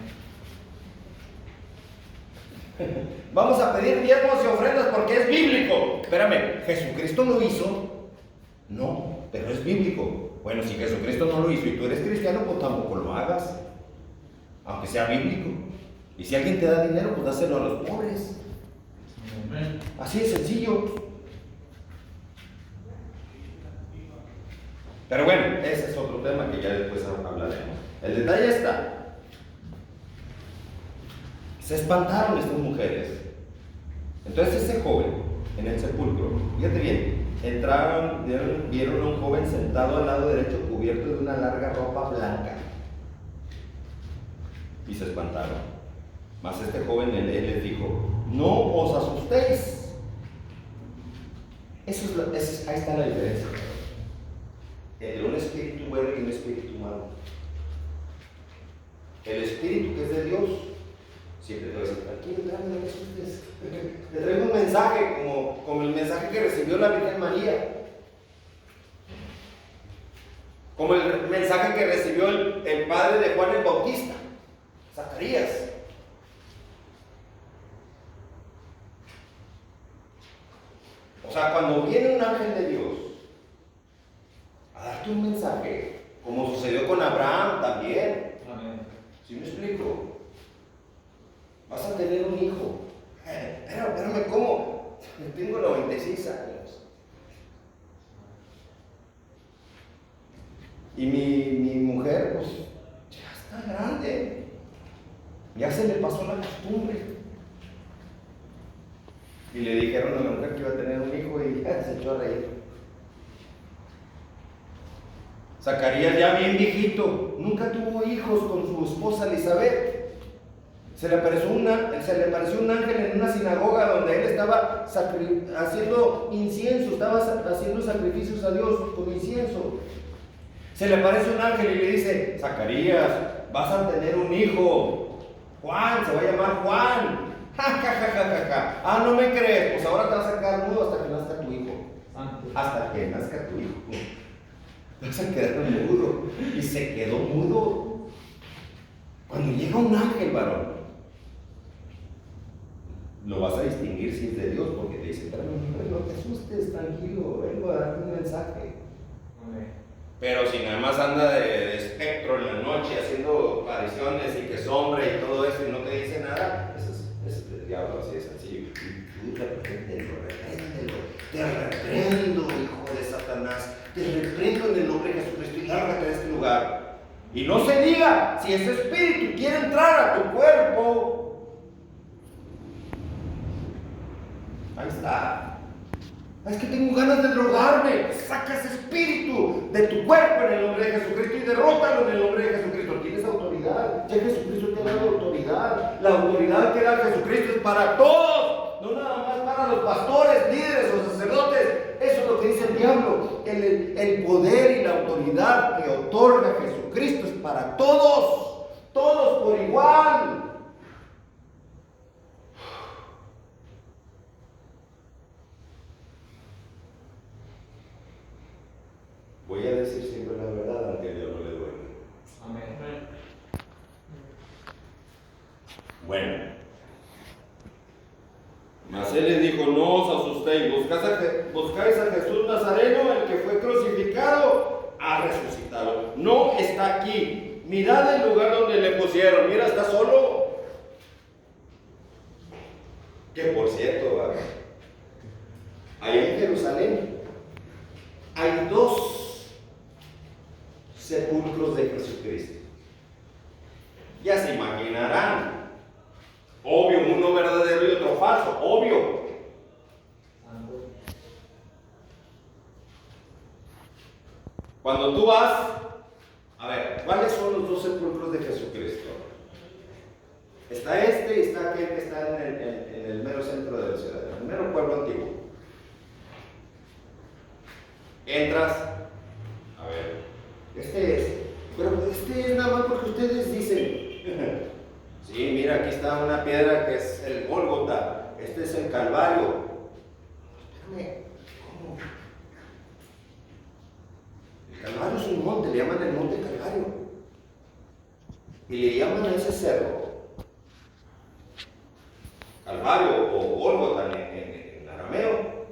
Vamos a pedir diezmos y ofrendas porque es bíblico. Espérame, ¿Jesucristo lo hizo? No, pero es bíblico. Bueno, si Jesucristo no lo hizo y tú eres cristiano, pues tampoco lo hagas, aunque sea bíblico. Y si alguien te da dinero, pues dáselo a los pobres. Así de sencillo. Pero bueno, ese es otro tema que ya después hablaremos. El detalle está: se espantaron estas mujeres. Entonces ese joven en el sepulcro. Fíjate bien, entraron, vieron a un joven sentado al lado derecho cubierto de una larga ropa blanca y se espantaron. Mas este joven él les dijo: no os asustéis. Ahí está la diferencia entre un espíritu bueno y un espíritu malo. El espíritu que es de Dios siempre te va a decir: tranquilo, no te asustes. Te traigo un mensaje como el mensaje que recibió la Virgen María, como el mensaje que recibió el padre de Juan el Bautista, Zacarías. O sea, cuando viene un ángel de Dios a darte un mensaje, como sucedió con Abraham también. Amén. ¿Sí me explico? Vas a tener un hijo. Espérame, ¿cómo? Tengo 96 años. Y mi mujer, pues, ya está grande. Ya se le pasó la costumbre. Y le dijeron a la mujer que iba a tener un hijo y ya se echó a reír. Zacarías, ya bien viejito, nunca tuvo hijos con su esposa Elizabeth. Se le apareció un ángel en una sinagoga donde él estaba haciendo incienso, estaba haciendo sacrificios a Dios con incienso. Se le aparece un ángel y le dice: Zacarías, vas a tener un hijo. Juan, se va a llamar Juan. Ah, ¿no me crees? Pues ahora te vas a quedar mudo hasta que nazca tu hijo. Hasta que nazca tu hijo. Vas a quedar mudo. Y se quedó mudo. Cuando llega un ángel, varón, lo vas a distinguir si es de Dios, porque te dice: no te asustes, tranquilo, vengo a darte un mensaje. Pero si nada más anda de espectro en la noche haciendo apariciones y que sombra y todo eso y no te dice nada, ese es el diablo, así es sencillo. Y tú repréndelo, te reprendo, hijo de Satanás, te reprendo en el nombre de Jesucristo y lárgate de este lugar. Y no se diga, si ese espíritu quiere entrar a tu cuerpo, ahí está. Es que tengo ganas de drogarme. Saca ese espíritu de tu cuerpo en el nombre de Jesucristo y derrótalo en el nombre de Jesucristo. Tienes autoridad. Ya Jesucristo te ha dado autoridad. La autoridad que da Jesucristo es para todos, no nada más para los pastores, líderes o sacerdotes. Eso es lo que dice el diablo. El poder y la autoridad que otorga Jesucristo es para todos. Todos por igual. Voy a decir siempre la verdad, aunque a Dios no le duele. Amén. Bueno, mas él les dijo: no os asustéis, buscáis a Jesús Nazareno, el que fue crucificado, ha resucitado. No está aquí. Mirad el lugar donde le pusieron. Mira, está solo. Que por cierto, ¿vale? Allá en Jerusalén hay dos sepulcros de Jesucristo. Ya se imaginarán. Obvio, uno verdadero y otro falso, obvio. Cuando tú vas, a ver, ¿cuáles son los dos sepulcros de Jesucristo? Está este y está aquel que está en el mero centro de la ciudad, en el mero pueblo antiguo. Entras, a ver, pero este es nada más porque ustedes dicen, sí, mira, aquí está una piedra que es el Gólgota, este es el Calvario. Espérame, ¿cómo? El Calvario es un monte, le llaman el monte Calvario. Y le llaman a ese cerro Calvario o Gólgota en arameo,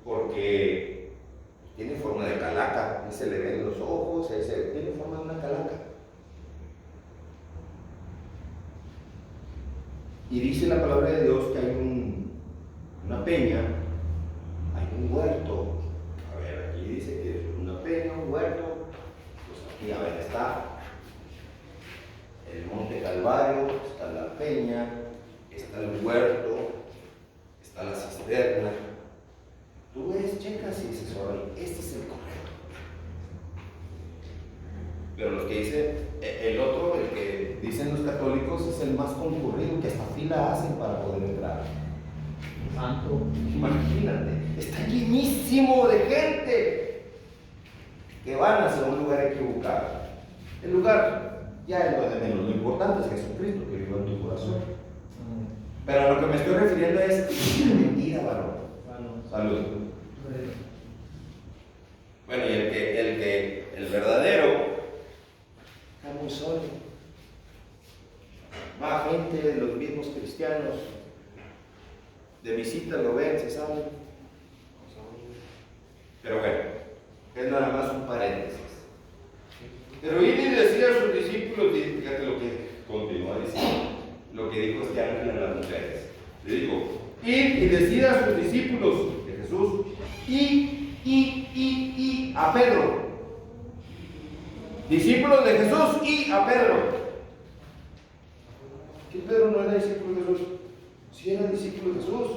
porque tiene forma de calaca, ahí se le ven los ojos, tiene forma de una calaca. Y dice la palabra de Dios que hay una peña, hay un huerto. A ver, aquí dice que es una peña, un huerto. Pues aquí, a ver, está el monte Calvario, está la peña, está el huerto, está la cisterna. Tú ves, checas y dices, oye, este es el correcto. Pero los que dicen, el otro, el que dicen los católicos, es el más concurrido, que hasta fila hacen para poder entrar. Santo. Imagínate, está llenísimo de gente que van hacia un lugar equivocado. El lugar ya es lo de menos, lo importante es Jesucristo que vive en tu corazón. Pero a lo que me estoy refiriendo es mentira, varón. Salud. Bueno, y el verdadero está muy solo. Más gente de los mismos cristianos de visita lo ven, se saben. Pero bueno, es nada más un paréntesis. Pero ir y decir a sus discípulos, fíjate lo que continúa diciendo, lo que dijo este ángel a las mujeres. Le dijo, ir y decir a sus discípulos de Jesús, y a Pedro. Discípulos de Jesús y a Pedro. ¿Que Pedro no era discípulo de Jesús? Sí era discípulo de Jesús.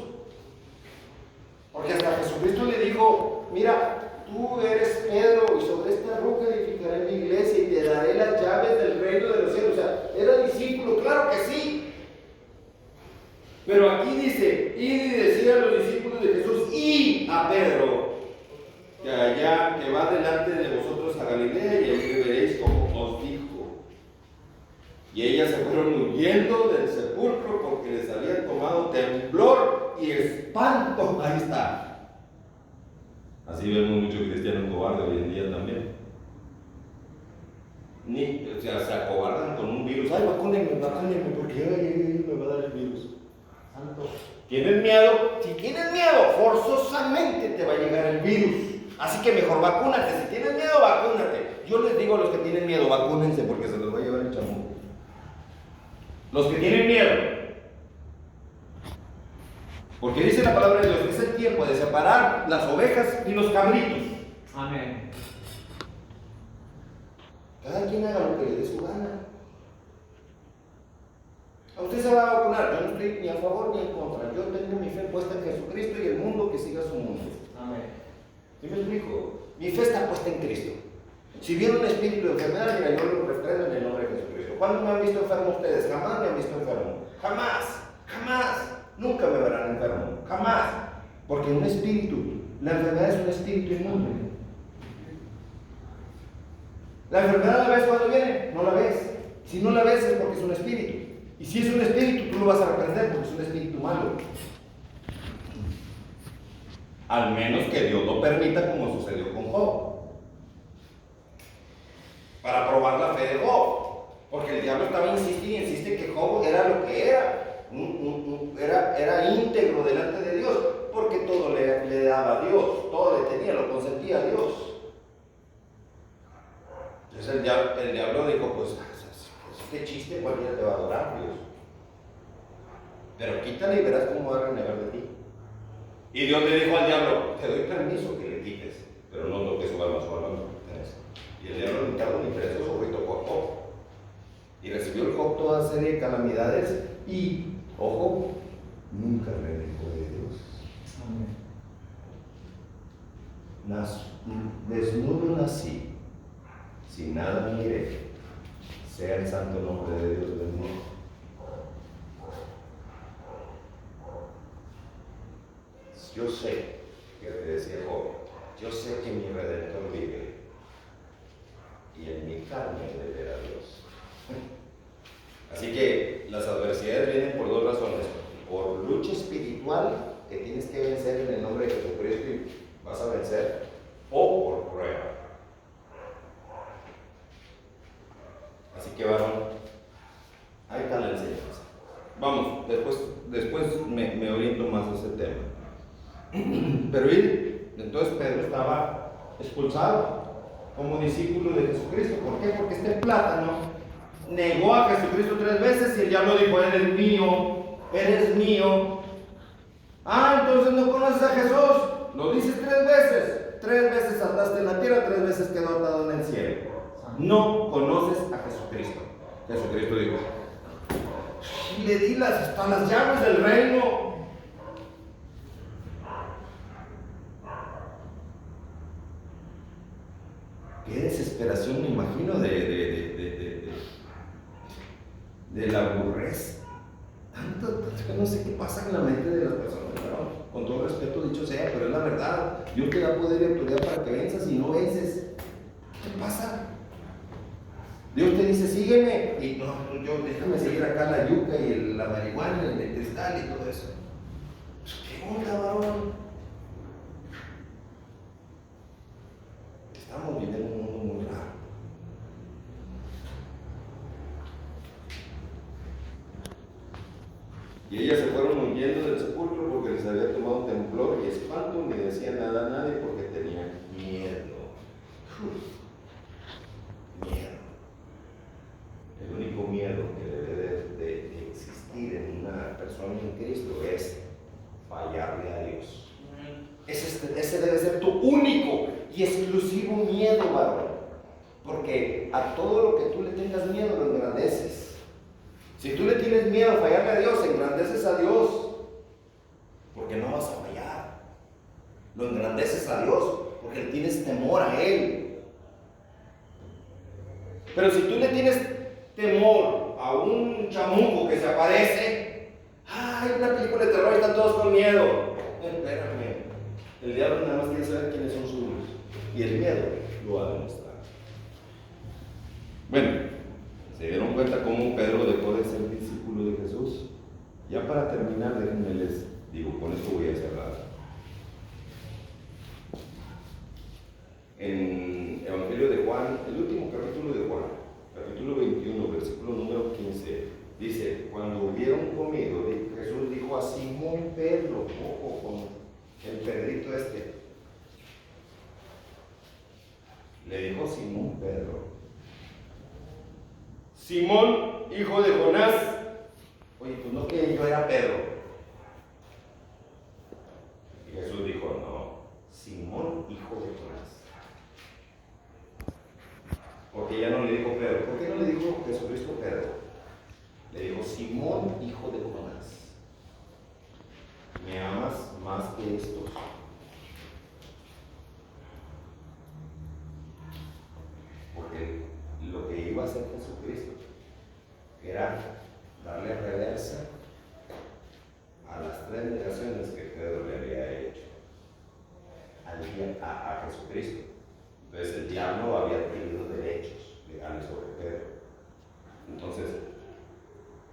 Porque hasta Jesucristo le dijo, mira, tú eres Pedro y sobre esta roca edificaré mi iglesia y te daré las llaves del reino de los cielos. O sea, era discípulo, claro que sí. Pero aquí dice, id y decir a los discípulos de Jesús y a Pedro, que allá, que va delante de vosotros a Galilea y ahí veréis como os dijo. Y ellas se fueron huyendo del sepulcro porque les habían tomado temblor y espanto. Ahí está. Así vemos muchos cristianos cobardes hoy en día también. O sea, se acobardan con un virus. Ay, vacúnenme, porque me va a dar el virus. Santo. ¿Tienes miedo? Si tienes miedo, forzosamente te va a llegar el virus. Así que mejor vacúnate. Si tienes miedo, vacúnate. Yo les digo a los que tienen miedo, vacúnense porque se los va a llevar el chamuco. Los que tienen miedo. Porque dice la palabra de Dios que es el tiempo de separar las ovejas y los cabritos. Amén. Cada quien haga lo que le dé su gana. A usted se va a vacunar. Yo no estoy ni a favor ni en contra. Yo tengo mi fe puesta en Jesucristo y el mundo que siga su mundo. Amén. ¿Sí me explico? Mi fe está puesta en Cristo. Si viene un espíritu de enfermedad, mira, yo lo refrendo en el nombre de Jesucristo. ¿Cuándo me han visto enfermo ustedes? Jamás me han visto enfermo. Jamás, jamás. Nunca me verán enfermo. Jamás. Porque un espíritu, la enfermedad es un espíritu inmundo. La enfermedad la ves cuando viene, no la ves. Si no la ves es porque es un espíritu. Y si es un espíritu, tú lo vas a reprender porque es un espíritu malo. Al menos que Dios lo permita, como sucedió con Job. Para probar la fe de Job. Porque el diablo estaba insiste y insiste que Job era lo que era. Era íntegro delante de Dios. Porque todo le daba a Dios. Todo le tenía, lo consentía a Dios. Entonces el diablo dijo, pues qué chiste, cualquiera te va a adorar, Dios. Pero quítale y verás cómo va a renegar de ti. Y Dios le dijo al diablo, te doy permiso que le quites, pero no toques su alma, no pertenece. Y el diablo ni tardó ni perezoso, fue y tocó a Job. Y recibió el Job toda serie de calamidades y, ojo, nunca renegó de Dios. Amén. Desnudo nací, sin nada miré, sea el santo nombre de Dios bendito. Yo sé, que decía Job, yo sé que mi Redentor vive y en mi carne de ver a Dios. Así que las adversidades vienen por dos razones: por lucha espiritual que tienes que vencer en el nombre de Jesucristo y vas a vencer, o por prueba. Así que varón, ahí está la enseñanza. Vamos, después me oriento más a ese tema. Pero entonces Pedro estaba expulsado como discípulo de Jesucristo. ¿Por qué? Porque este plátano negó a Jesucristo 3 veces y el diablo dijo, eres mío, eres mío. Ah, entonces no conoces a Jesús. Lo dices 3 veces. 3 veces andaste en la tierra, 3 veces quedó atado en el cielo. No conoces a Jesucristo. Jesucristo dijo, le di las llaves del reino. qué desesperación me imagino de la aburrez. Tanto que no sé qué pasa en la mente de las personas, ¿no? Con todo respeto dicho sea, pero es la verdad. Dios te da poder y autoridad para que venzas y no vences. ¿Qué te pasa? Dios te dice, sígueme, y no, yo déjame seguir acá la yuca y la marihuana, el cristal y todo eso. ¿Qué onda, varón? Estamos viviendo un mundo muy raro. Y ellas se fueron huyendo del sepulcro porque les había tomado temblor y espanto, ni decían nada a nadie porque tenían miedo. Miedo. El único miedo que debe de existir en una persona en Cristo es fallarle a Dios. Ese debe ser tu único y exclusivo miedo, varón. Porque a todo lo que tú le tengas miedo lo engrandeces. Si tú le tienes miedo a fallarle a Dios, engrandeces a Dios. Porque no vas a fallar. Lo engrandeces a Dios porque le tienes temor a Él. Pero si tú le tienes temor a un chamuco que se aparece, ¡ay, una película de terror y están todos con miedo! Espérame. El diablo nada más quiere saber quiénes son suyos. Y el miedo lo va a demostrar. Bueno. ¿Se dieron cuenta cómo Pedro dejó de ser discípulo de Jesús? Ya para terminar, déjenme les digo, con esto voy a cerrar. En Evangelio de Juan, el último capítulo de Juan, capítulo 21, versículo número 15, dice, cuando hubieron comido, Jesús dijo a Simón Pedro, ojo con el Pedrito este, le dijo Simón Pedro, Simón, hijo de Jonás. Oye, pues no que yo era Pedro. Y Jesús dijo, no, Simón, hijo de Jonás. Porque ya no le dijo Pedro. ¿Por qué no le dijo Jesucristo Pedro? Le dijo, Simón, hijo de Jonás. ¿Me amas más que estos? Porque lo que iba a hacer Jesucristo era darle reversa a las 3 negaciones que Pedro le había hecho a Jesucristo. Entonces el diablo había tenido derechos legales sobre Pedro. Entonces,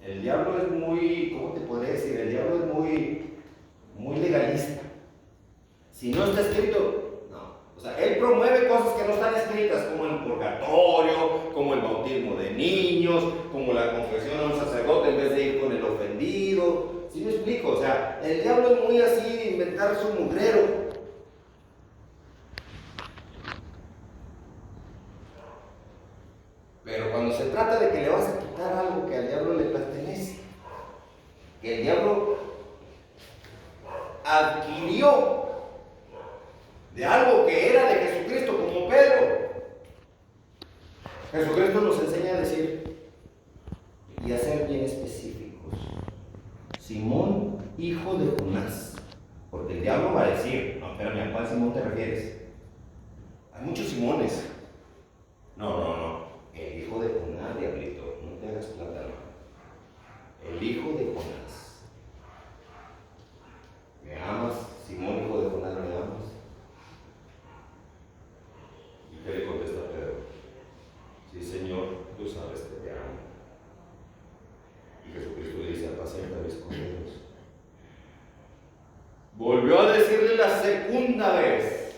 el diablo es muy, ¿cómo te podría decir? El diablo es muy legalista. Si no está escrito, no. O sea, él promueve cosas que no están escritas, como el purgatorio, como el bautismo de niños, como la confesión a un sacerdote en vez de ir con el ofendido. ¿Sí me explico? O sea, el diablo es muy así de inventar su mugrero. Pero cuando se trata de que le vas a quitar algo que al diablo le pertenece, que el diablo adquirió de algo que era de Jesucristo, como Pedro. Jesucristo nos enseña a decir y a ser bien específicos. Simón, hijo de Jonás. Porque el diablo va a decir, no, espérame, ¿a cuál Simón te refieres? Hay muchos Simones. No. El hijo de Jonás, diablito, no te hagas plátano. El hijo de Jonás. ¿Me amas, Simón, hijo de Jonás, me amas? ¿Y qué le contesta Pedro? Sí, Señor, tú sabes que te amo. Y Jesucristo le dice, apacienta mis corderos. Volvió a decirle la segunda vez,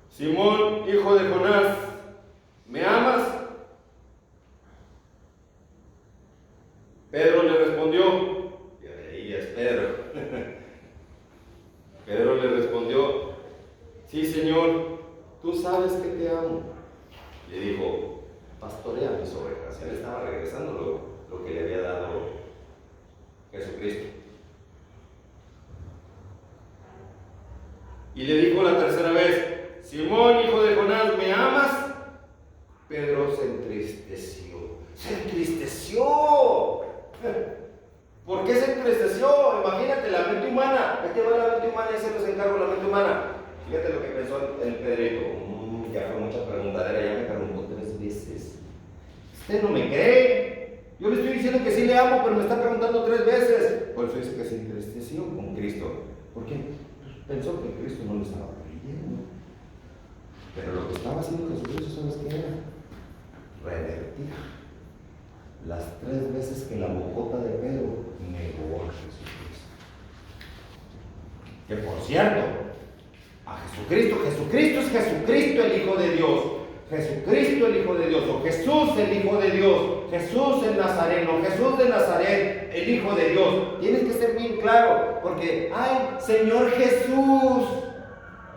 Simón, hijo de Jonás, ¿me amas? Pedro le respondió, y ahí es Pedro. Pedro le respondió, sí, Señor, tú sabes que te amo. Le dijo, pastorea mis ovejas. Él estaba regresando lo que le había dado Jesucristo. Y le dijo la tercera vez, Simón, hijo de Jonás, ¿me amas? Pedro se entristeció. ¡Se entristeció! ¿Por qué se entristeció? Imagínate la mente humana. Ahí te va la mente humana y se los encargo la mente humana. Fíjate lo que pensó el Pedrito. Ya fue mucha preguntadera, ya me preguntó 3 veces. Usted no me cree. Yo le estoy diciendo que sí le amo, pero me está preguntando 3 veces. Por eso dice que se entristeció con Cristo. ¿Por qué? Pensó que Cristo no le estaba creyendo. Pero lo que estaba haciendo Jesucristo, ¿sabes qué era? Revertir las 3 veces que la bocota de Pedro negó a Jesucristo. Que por cierto, a Jesucristo es Jesucristo el Hijo de Dios. Jesucristo el Hijo de Dios, o Jesús el Hijo de Dios, Jesús el Nazareno, Jesús de Nazaret, el Hijo de Dios. Tienes que ser bien claro, porque, ay, Señor Jesús,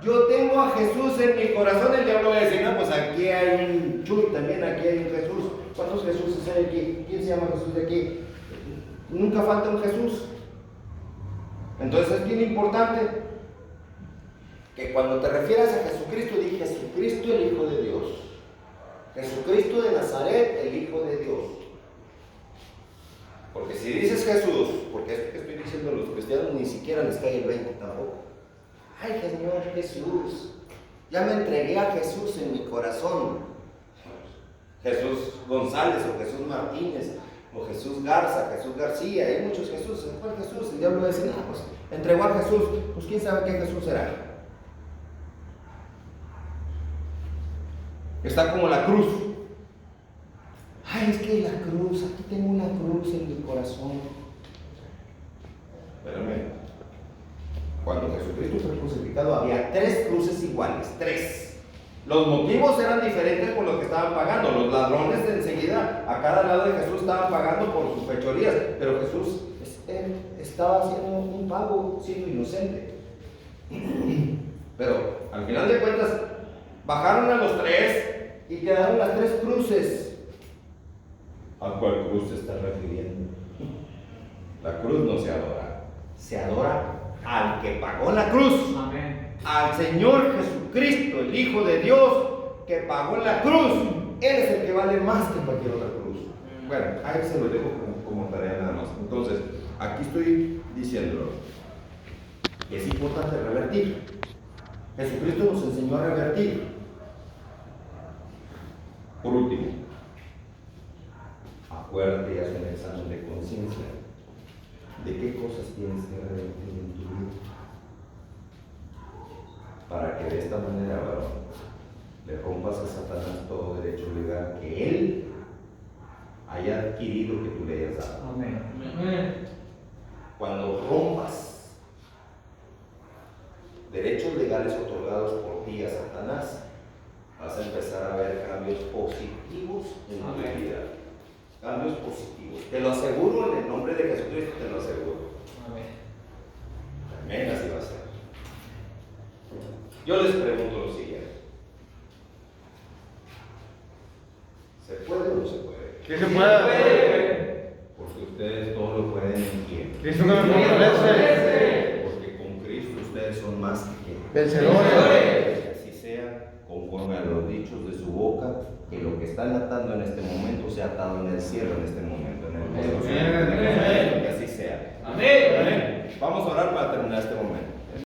yo tengo a Jesús en mi corazón. El diablo va a decir, no, pues aquí hay un Chuy, también aquí hay un Jesús. ¿Cuántos Jesuses hay aquí? ¿Quién se llama Jesús de aquí? Nunca falta un Jesús. Entonces es bien importante que cuando te refieras a Jesucristo, di Jesucristo el Hijo de Dios. Jesucristo de Nazaret, el Hijo de Dios. Porque si dices Jesús, porque esto que estoy diciendo a los cristianos ni siquiera les cae el 20 tampoco. Ay, Señor Jesús, ya me entregué a Jesús en mi corazón. Jesús González o Jesús Martínez o Jesús Garza, Jesús García, hay muchos Jesús. ¿Cuál Jesús? El diablo va a decir, ah, pues entregó a Jesús, pues quién sabe qué Jesús será. Está como la cruz. Ay, es que la cruz, aquí tengo una cruz en mi corazón. Espérame. Cuando Jesucristo fue crucificado había 3 cruces iguales, 3. Los motivos eran diferentes por lo que estaban pagando. Los ladrones de enseguida a cada lado de Jesús estaban pagando por sus fechorías, pero Jesús él estaba haciendo un pago siendo inocente. Pero al final de cuentas bajaron a los 3 y quedaron las 3 cruces. ¿A cuál cruz se está refiriendo? La cruz no se adora, se adora al que pagó la cruz. Amén. Al Señor Jesucristo, el Hijo de Dios, que pagó la cruz. Él es el que vale más que cualquier otra cruz. Bueno, ahí se lo dejo como tarea nada más. Entonces, aquí estoy diciéndolo. Es importante revertir. Jesucristo nos enseñó a revertir. Por último, acuérdate y haz un examen de conciencia de qué cosas tienes que revertir en tu vida, para que de esta manera, varón, le rompas a Satanás todo derecho legal que él haya adquirido que tú le hayas dado. Amén. Cuando rompas derechos legales otorgados por ti a Satanás, vas a empezar a ver cambios positivos en tu vida. Cambios positivos. Te lo aseguro, en el nombre de Jesucristo te lo aseguro. Amén. Amén, así va a ser. Yo les pregunto lo siguiente. ¿Se puede o no se puede? Que se pueda. Porque ustedes todo lo pueden en quién. Cristo no me fortalece. Porque con Cristo ustedes son más que quién. Vencedores. Que así sea, conforme a los dichos de su boca, que lo que están atando en este momento sea atado en el cielo en este momento, en el cielo. Que así sea. Amén. Amén. Vamos a orar para terminar este momento.